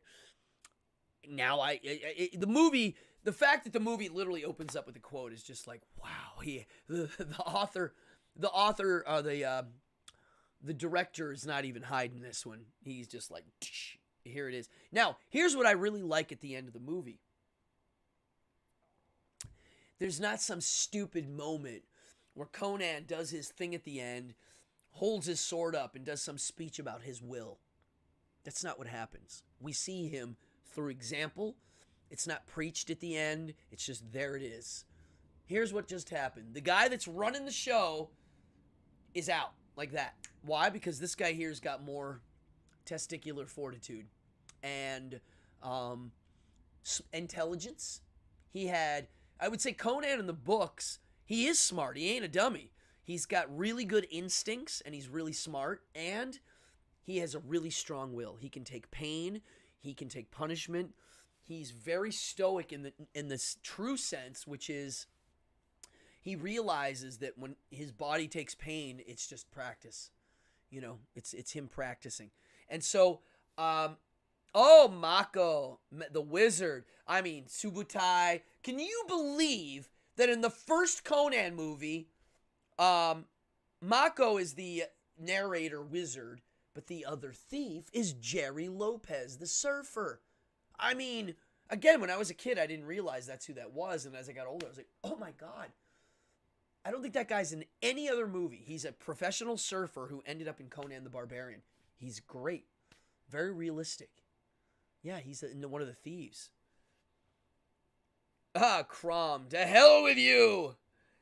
Now, the movie, the fact that the movie literally opens up with a quote is just like, wow. The director is not even hiding this one. He's just like, here it is. Now, here's what I really like at the end of the movie. There's not some stupid moment where Conan does his thing at the end, holds his sword up, and does some speech about his will. That's not what happens. We see him through example. It's not preached at the end. It's just there it is. Here's what just happened. The guy that's running the show is out like that. Why? Because this guy here's got more testicular fortitude and intelligence. He had, I would say, Conan in the books, he is smart. He ain't a dummy. He's got really good instincts, and he's really smart, and he has a really strong will. He can take pain. He can take punishment. He's very stoic in the true sense, which is he realizes that when his body takes pain, it's just practice. You know, it's him practicing. And so Um, oh, Mako, the wizard. I mean, Subutai. Can you believe that in the first Conan movie, um, Mako is the narrator wizard, but the other thief is Jerry Lopez, the surfer. I mean, again, when I was a kid, I didn't realize that's who that was, and as I got older, I was like, oh my god. I don't think that guy's in any other movie. He's a professional surfer who ended up in Conan the Barbarian. He's great. Very realistic. Yeah, he's one of the thieves. Ah, Crom, to hell with you!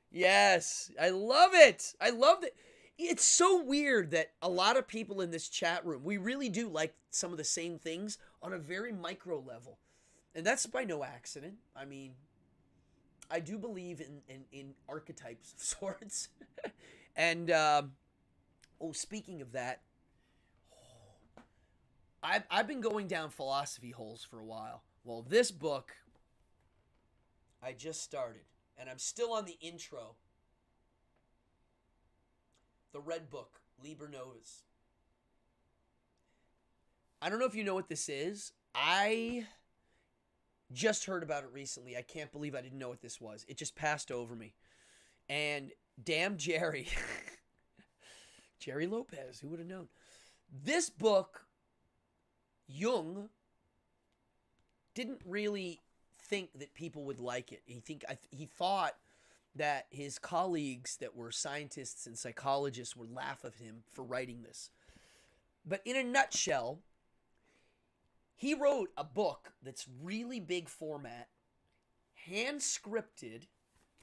Yes, I love it. I love it. It's so weird that a lot of people in this chat room, we really do like some of the same things on a very micro level. And that's by no accident. I mean, I do believe in archetypes of sorts. And, speaking of that, I've been going down philosophy holes for a while. Well, this book, I just started. And I'm still on the intro. The Red Book, Liber Novus. I don't know if you know what this is. I just heard about it recently. I can't believe I didn't know what this was. It just passed over me. And damn Jerry. Jerry Lopez, who would have known? This book, Jung didn't really think that people would like it. He thought that his colleagues that were scientists and psychologists would laugh at him for writing this. But in a nutshell, he wrote a book that's really big format, hand scripted,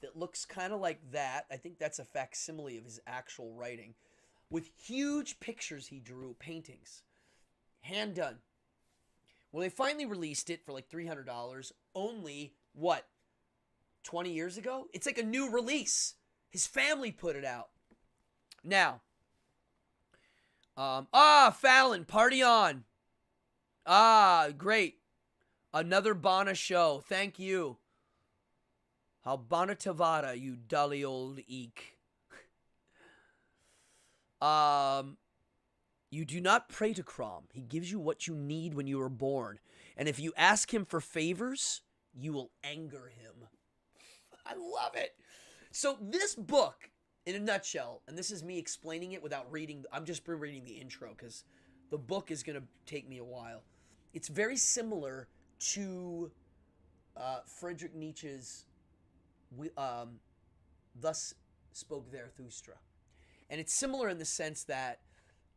that looks kind of like that. I think that's a facsimile of his actual writing, with huge pictures he drew, paintings, hand done. Well, they finally released it for like $300, only, 20 years ago? It's like a new release. His family put it out. Now, Fallon, party on. Great. Another Bana show. Thank you. How Bana Tavada, you dully old eek. You do not pray to Crom. He gives you what you need when you are born. And if you ask him for favors, you will anger him. I love it. So this book, in a nutshell, and this is me explaining it without reading, I'm just reading the intro because the book is going to take me a while. It's very similar to Friedrich Nietzsche's Thus Spoke Zarathustra. And it's similar in the sense that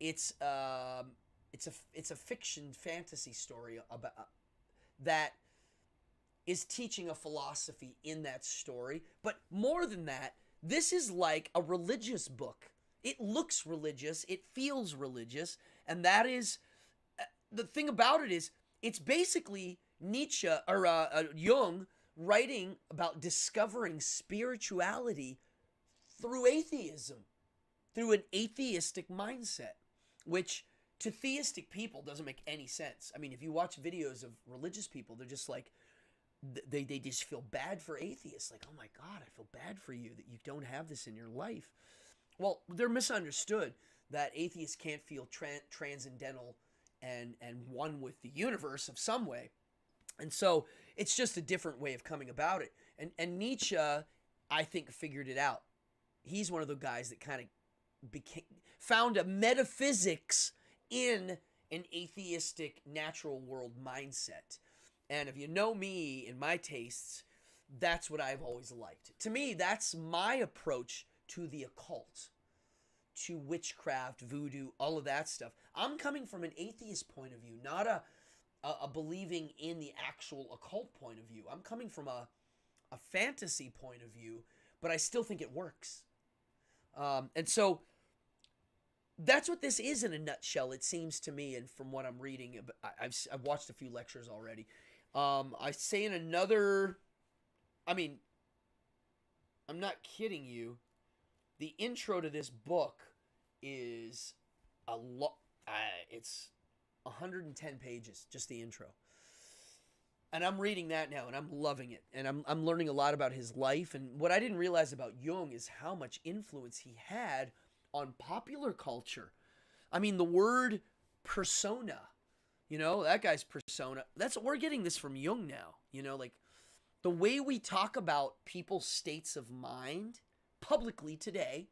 it's a fiction fantasy story about that is teaching a philosophy in that story. But more than that, this is like a religious book. It looks religious. It feels religious. And that is, the thing about it is, it's basically Nietzsche, or Jung, writing about discovering spirituality through atheism, through an atheistic mindset, which to theistic people doesn't make any sense. I mean, if you watch videos of religious people, they're just like, they just feel bad for atheists. Like, oh my God, I feel bad for you that you don't have this in your life. Well, they're misunderstood that atheists can't feel transcendental and one with the universe of some way. And so it's just a different way of coming about it. And Nietzsche, I think, figured it out. He's one of the guys that kind of found a metaphysics in an atheistic natural world mindset. And if you know me and my tastes, that's what I've always liked. To me, that's my approach to the occult, to witchcraft, voodoo, all of that stuff. I'm coming from an atheist point of view, not a believing in the actual occult point of view. I'm coming from a fantasy point of view, but I still think it works. And so that's what this is in a nutshell, it seems to me, and from what I'm reading. I've watched a few lectures already. I say in another, I mean, I'm not kidding you. The intro to this book is a lot. It's 110 pages, just the intro. And I'm reading that now, and I'm loving it. And I'm learning a lot about his life. And what I didn't realize about Jung is how much influence he had on popular culture. I mean, the word persona, You know, that guy's persona. We're getting this from Jung now. You know, like the way we talk about people's states of mind publicly today.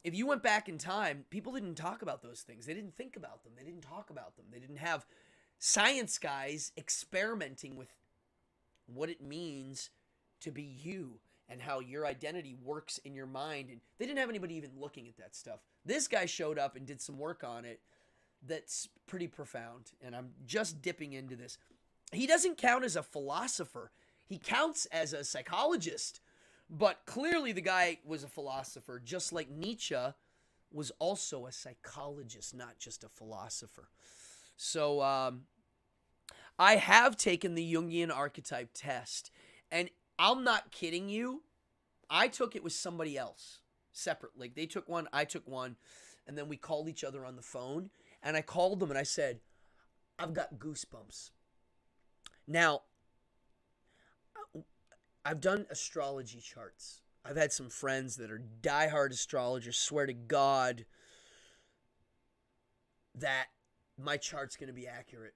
If you went back in time, people didn't talk about those things. They didn't think about them. They didn't talk about them. They didn't have science guys experimenting with what it means to be you and how your identity works in your mind. And they didn't have anybody even looking at that stuff. This guy showed up and did some work on it that's pretty profound. And I'm just dipping into this. He doesn't count as a philosopher. He counts as a psychologist. But clearly the guy was a philosopher, just like Nietzsche was also a psychologist, not just a philosopher. So I have taken the Jungian archetype test, and I'm not kidding you. I took it with somebody else separately. They took one, I took one, and then we called each other on the phone, and I called them and I said, I've got goosebumps. Now, I've done astrology charts. I've had some friends that are diehard astrologers swear to God that my chart's going to be accurate.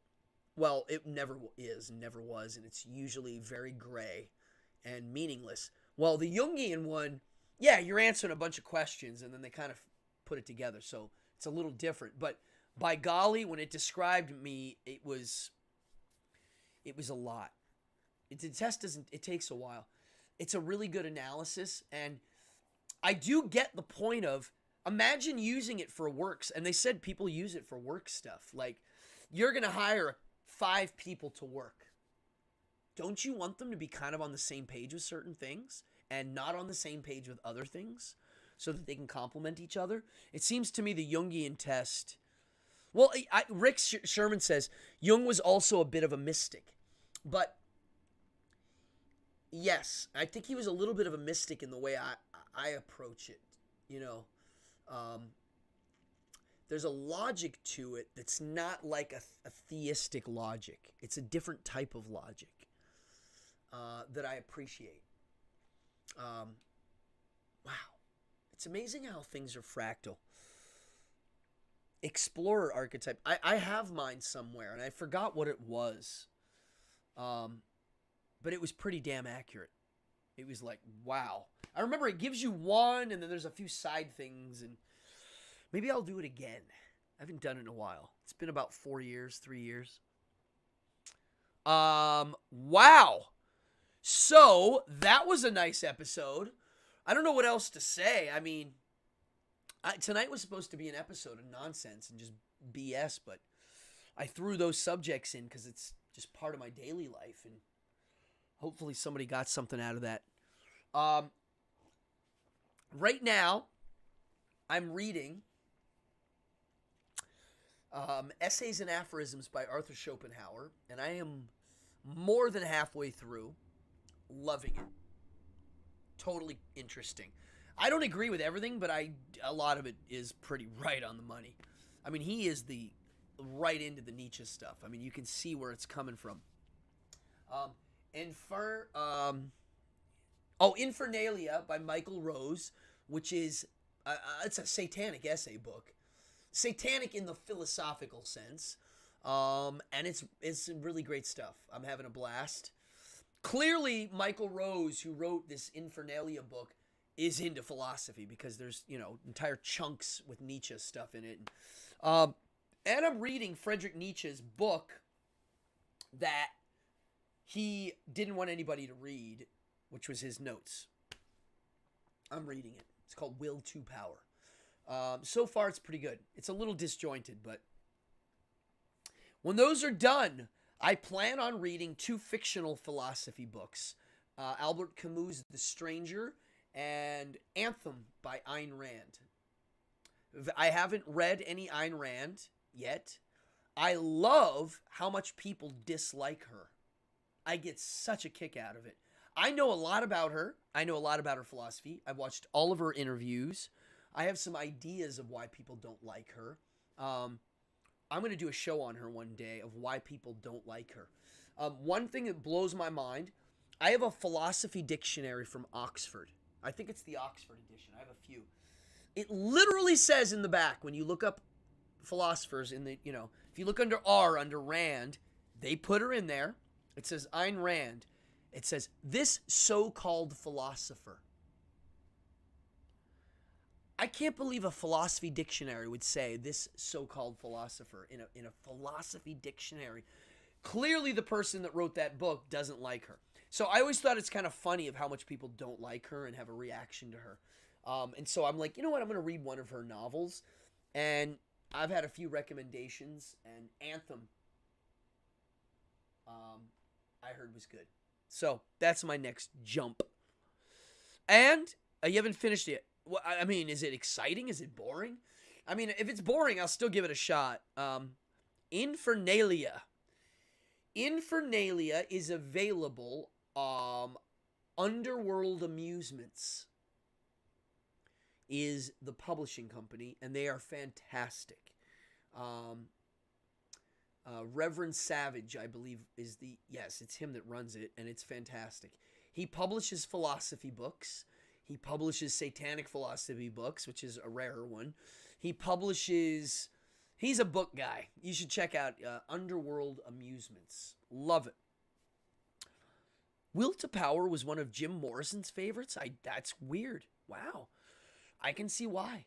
Well, it never is, never was, and it's usually very gray and meaningless. Well, the Jungian one, yeah, you're answering a bunch of questions, and then they kind of put it together, so it's a little different. But by golly, when it described me, it was a lot. The test doesn't, it takes a while. It's a really good analysis, and I do get the point of, imagine using it for works, and they said people use it for work stuff. Like, you're going to hire 5 people to work. Don't you want them to be kind of on the same page with certain things and not on the same page with other things so that they can complement each other? It seems to me the Jungian test, well, Rick Sherman says Jung was also a bit of a mystic, but yes, I think he was a little bit of a mystic in the way I approach it. You know, there's a logic to it that's not like a theistic logic. It's a different type of logic that I appreciate. Wow. It's amazing how things are fractal. Explorer archetype. I have mine somewhere, and I forgot what it was. But it was pretty damn accurate. It was like, wow. I remember it gives you one, and then there's a few side things, and maybe I'll do it again. I haven't done it in a while. It's been about 3 years. Wow. So, that was a nice episode. I don't know what else to say. I mean, tonight was supposed to be an episode of nonsense and just BS, but I threw those subjects in because it's just part of my daily life, and hopefully somebody got something out of that. Right now, I'm reading Essays and Aphorisms by Arthur Schopenhauer, and I am more than halfway through, loving it. Totally interesting. I don't agree with everything, but a lot of it is pretty right on the money. I mean, he is right into the Nietzsche stuff. I mean, you can see where it's coming from. Infernalia by Michael Rose, which is it's a satanic essay book, satanic in the philosophical sense, and it's really great stuff. I'm having a blast. Clearly, Michael Rose, who wrote this Infernalia book, is into philosophy because there's entire chunks with Nietzsche stuff in it. And I'm reading Friedrich Nietzsche's book that he didn't want anybody to read, which was his notes. I'm reading it. It's called Will to Power. So far, it's pretty good. It's a little disjointed, but when those are done, I plan on reading 2 fictional philosophy books. Albert Camus' The Stranger and Anthem by Ayn Rand. I haven't read any Ayn Rand yet. I love how much people dislike her. I get such a kick out of it. I know a lot about her. I know a lot about her philosophy. I've watched all of her interviews. I have some ideas of why people don't like her. I'm going to do a show on her one day of why people don't like her. One thing that blows my mind, I have a philosophy dictionary from Oxford. I think it's the Oxford edition. I have a few. It literally says in the back, when you look up philosophers in the, if you look under R, under Rand, they put her in there. It says Ayn Rand. It says, this so-called philosopher. I can't believe a philosophy dictionary would say this so-called philosopher in a philosophy dictionary. Clearly the person that wrote that book doesn't like her. So I always thought it's kind of funny of how much people don't like her and have a reaction to her. And so I'm like, you know what? I'm going to read one of her novels. And I've had a few recommendations, and Anthem, I heard was good. So that's my next jump. And you haven't finished it. Well, I mean, is it exciting? Is it boring? I mean, if it's boring, I'll still give it a shot. Infernalia. Infernalia is available Underworld Amusements is the publishing company, and they are fantastic. Reverend Savage, I believe, is it's him that runs it, and it's fantastic. He publishes philosophy books. He publishes satanic philosophy books, which is a rarer one. He's a book guy. You should check out Underworld Amusements. Love it. Will to Power was one of Jim Morrison's favorites. That's weird. Wow. I can see why.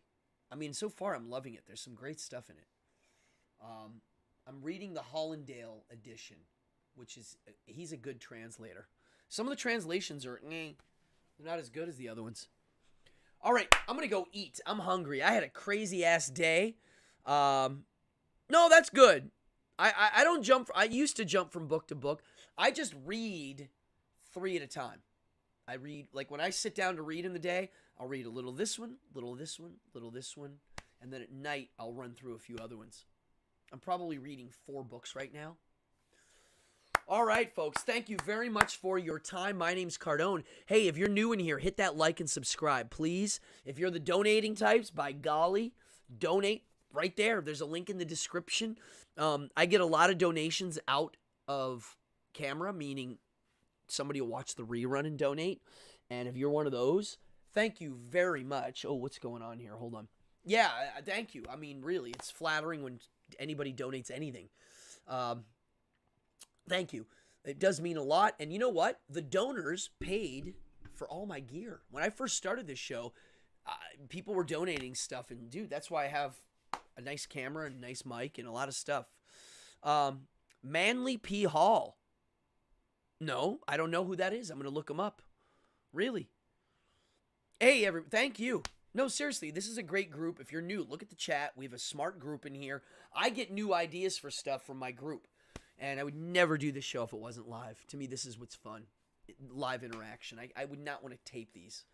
I mean, so far I'm loving it. There's some great stuff in it. I'm reading the Hollandale edition, which is, he's a good translator. Some of the translations are, they're not as good as the other ones. All right, I'm going to go eat. I'm hungry. I had a crazy-ass day. No, that's good. I don't jump. I used to jump from book to book. I just read 3 at a time. I read, like when I sit down to read in the day, I'll read a little this one, little this one, little this one, and then at night I'll run through a few other ones. I'm probably reading 4 books right now. All right, folks, thank you very much for your time. My name's Cardone. Hey, if you're new in here, hit that like and subscribe, please. If you're the donating types, by golly, donate right there. There's a link in the description. I get a lot of donations out of camera, meaning somebody will watch the rerun and donate. And if you're one of those, thank you very much. Oh, what's going on here? Hold on. Yeah, thank you. I mean, really, it's flattering when anybody donates anything. Thank you. It does mean a lot. And you know what? The donors paid for all my gear. When I first started this show, people were donating stuff. And, dude, that's why I have a nice camera and a nice mic and a lot of stuff. Manly P. Hall. No, I don't know who that is. I'm going to look him up. Really. Hey, thank you. No, seriously, this is a great group. If you're new, look at the chat. We have a smart group in here. I get new ideas for stuff from my group. And I would never do this show if it wasn't live. To me, this is what's fun. Live interaction. I would not want to tape these.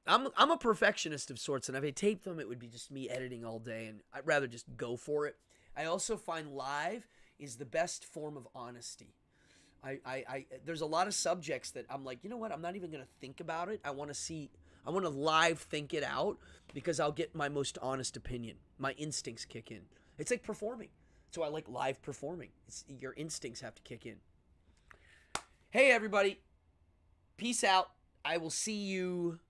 I'm a perfectionist of sorts, and if I taped them, it would be just me editing all day, and I'd rather just go for it. I also find live is the best form of honesty. There's a lot of subjects that I'm like, you know what? I'm not even going to think about it. I want to live think it out because I'll get my most honest opinion. My instincts kick in. It's like performing. So I like live performing. Your instincts have to kick in. Hey, everybody. Peace out. I will see you,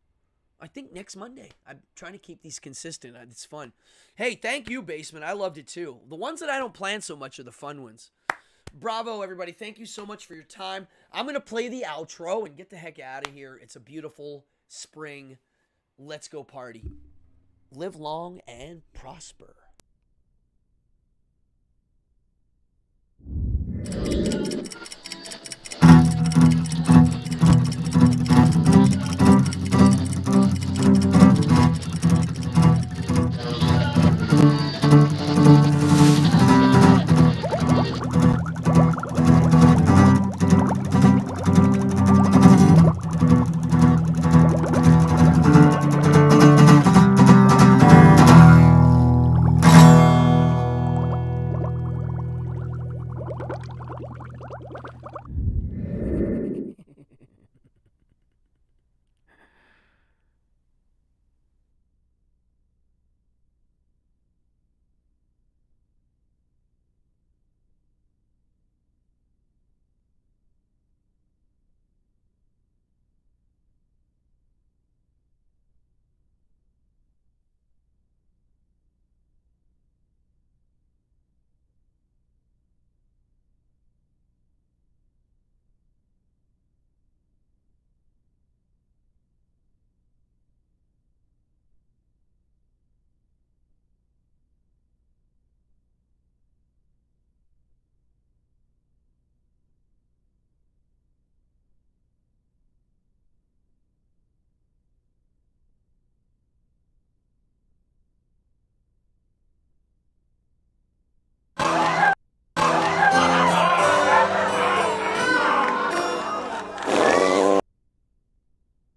I think, next Monday. I'm trying to keep these consistent. It's fun. Hey, thank you, Basement. I loved it, too. The ones that I don't plan so much are the fun ones. Bravo, everybody. Thank you so much for your time. I'm going to play the outro and get the heck out of here. It's a beautiful spring. Let's go party. Live long and prosper.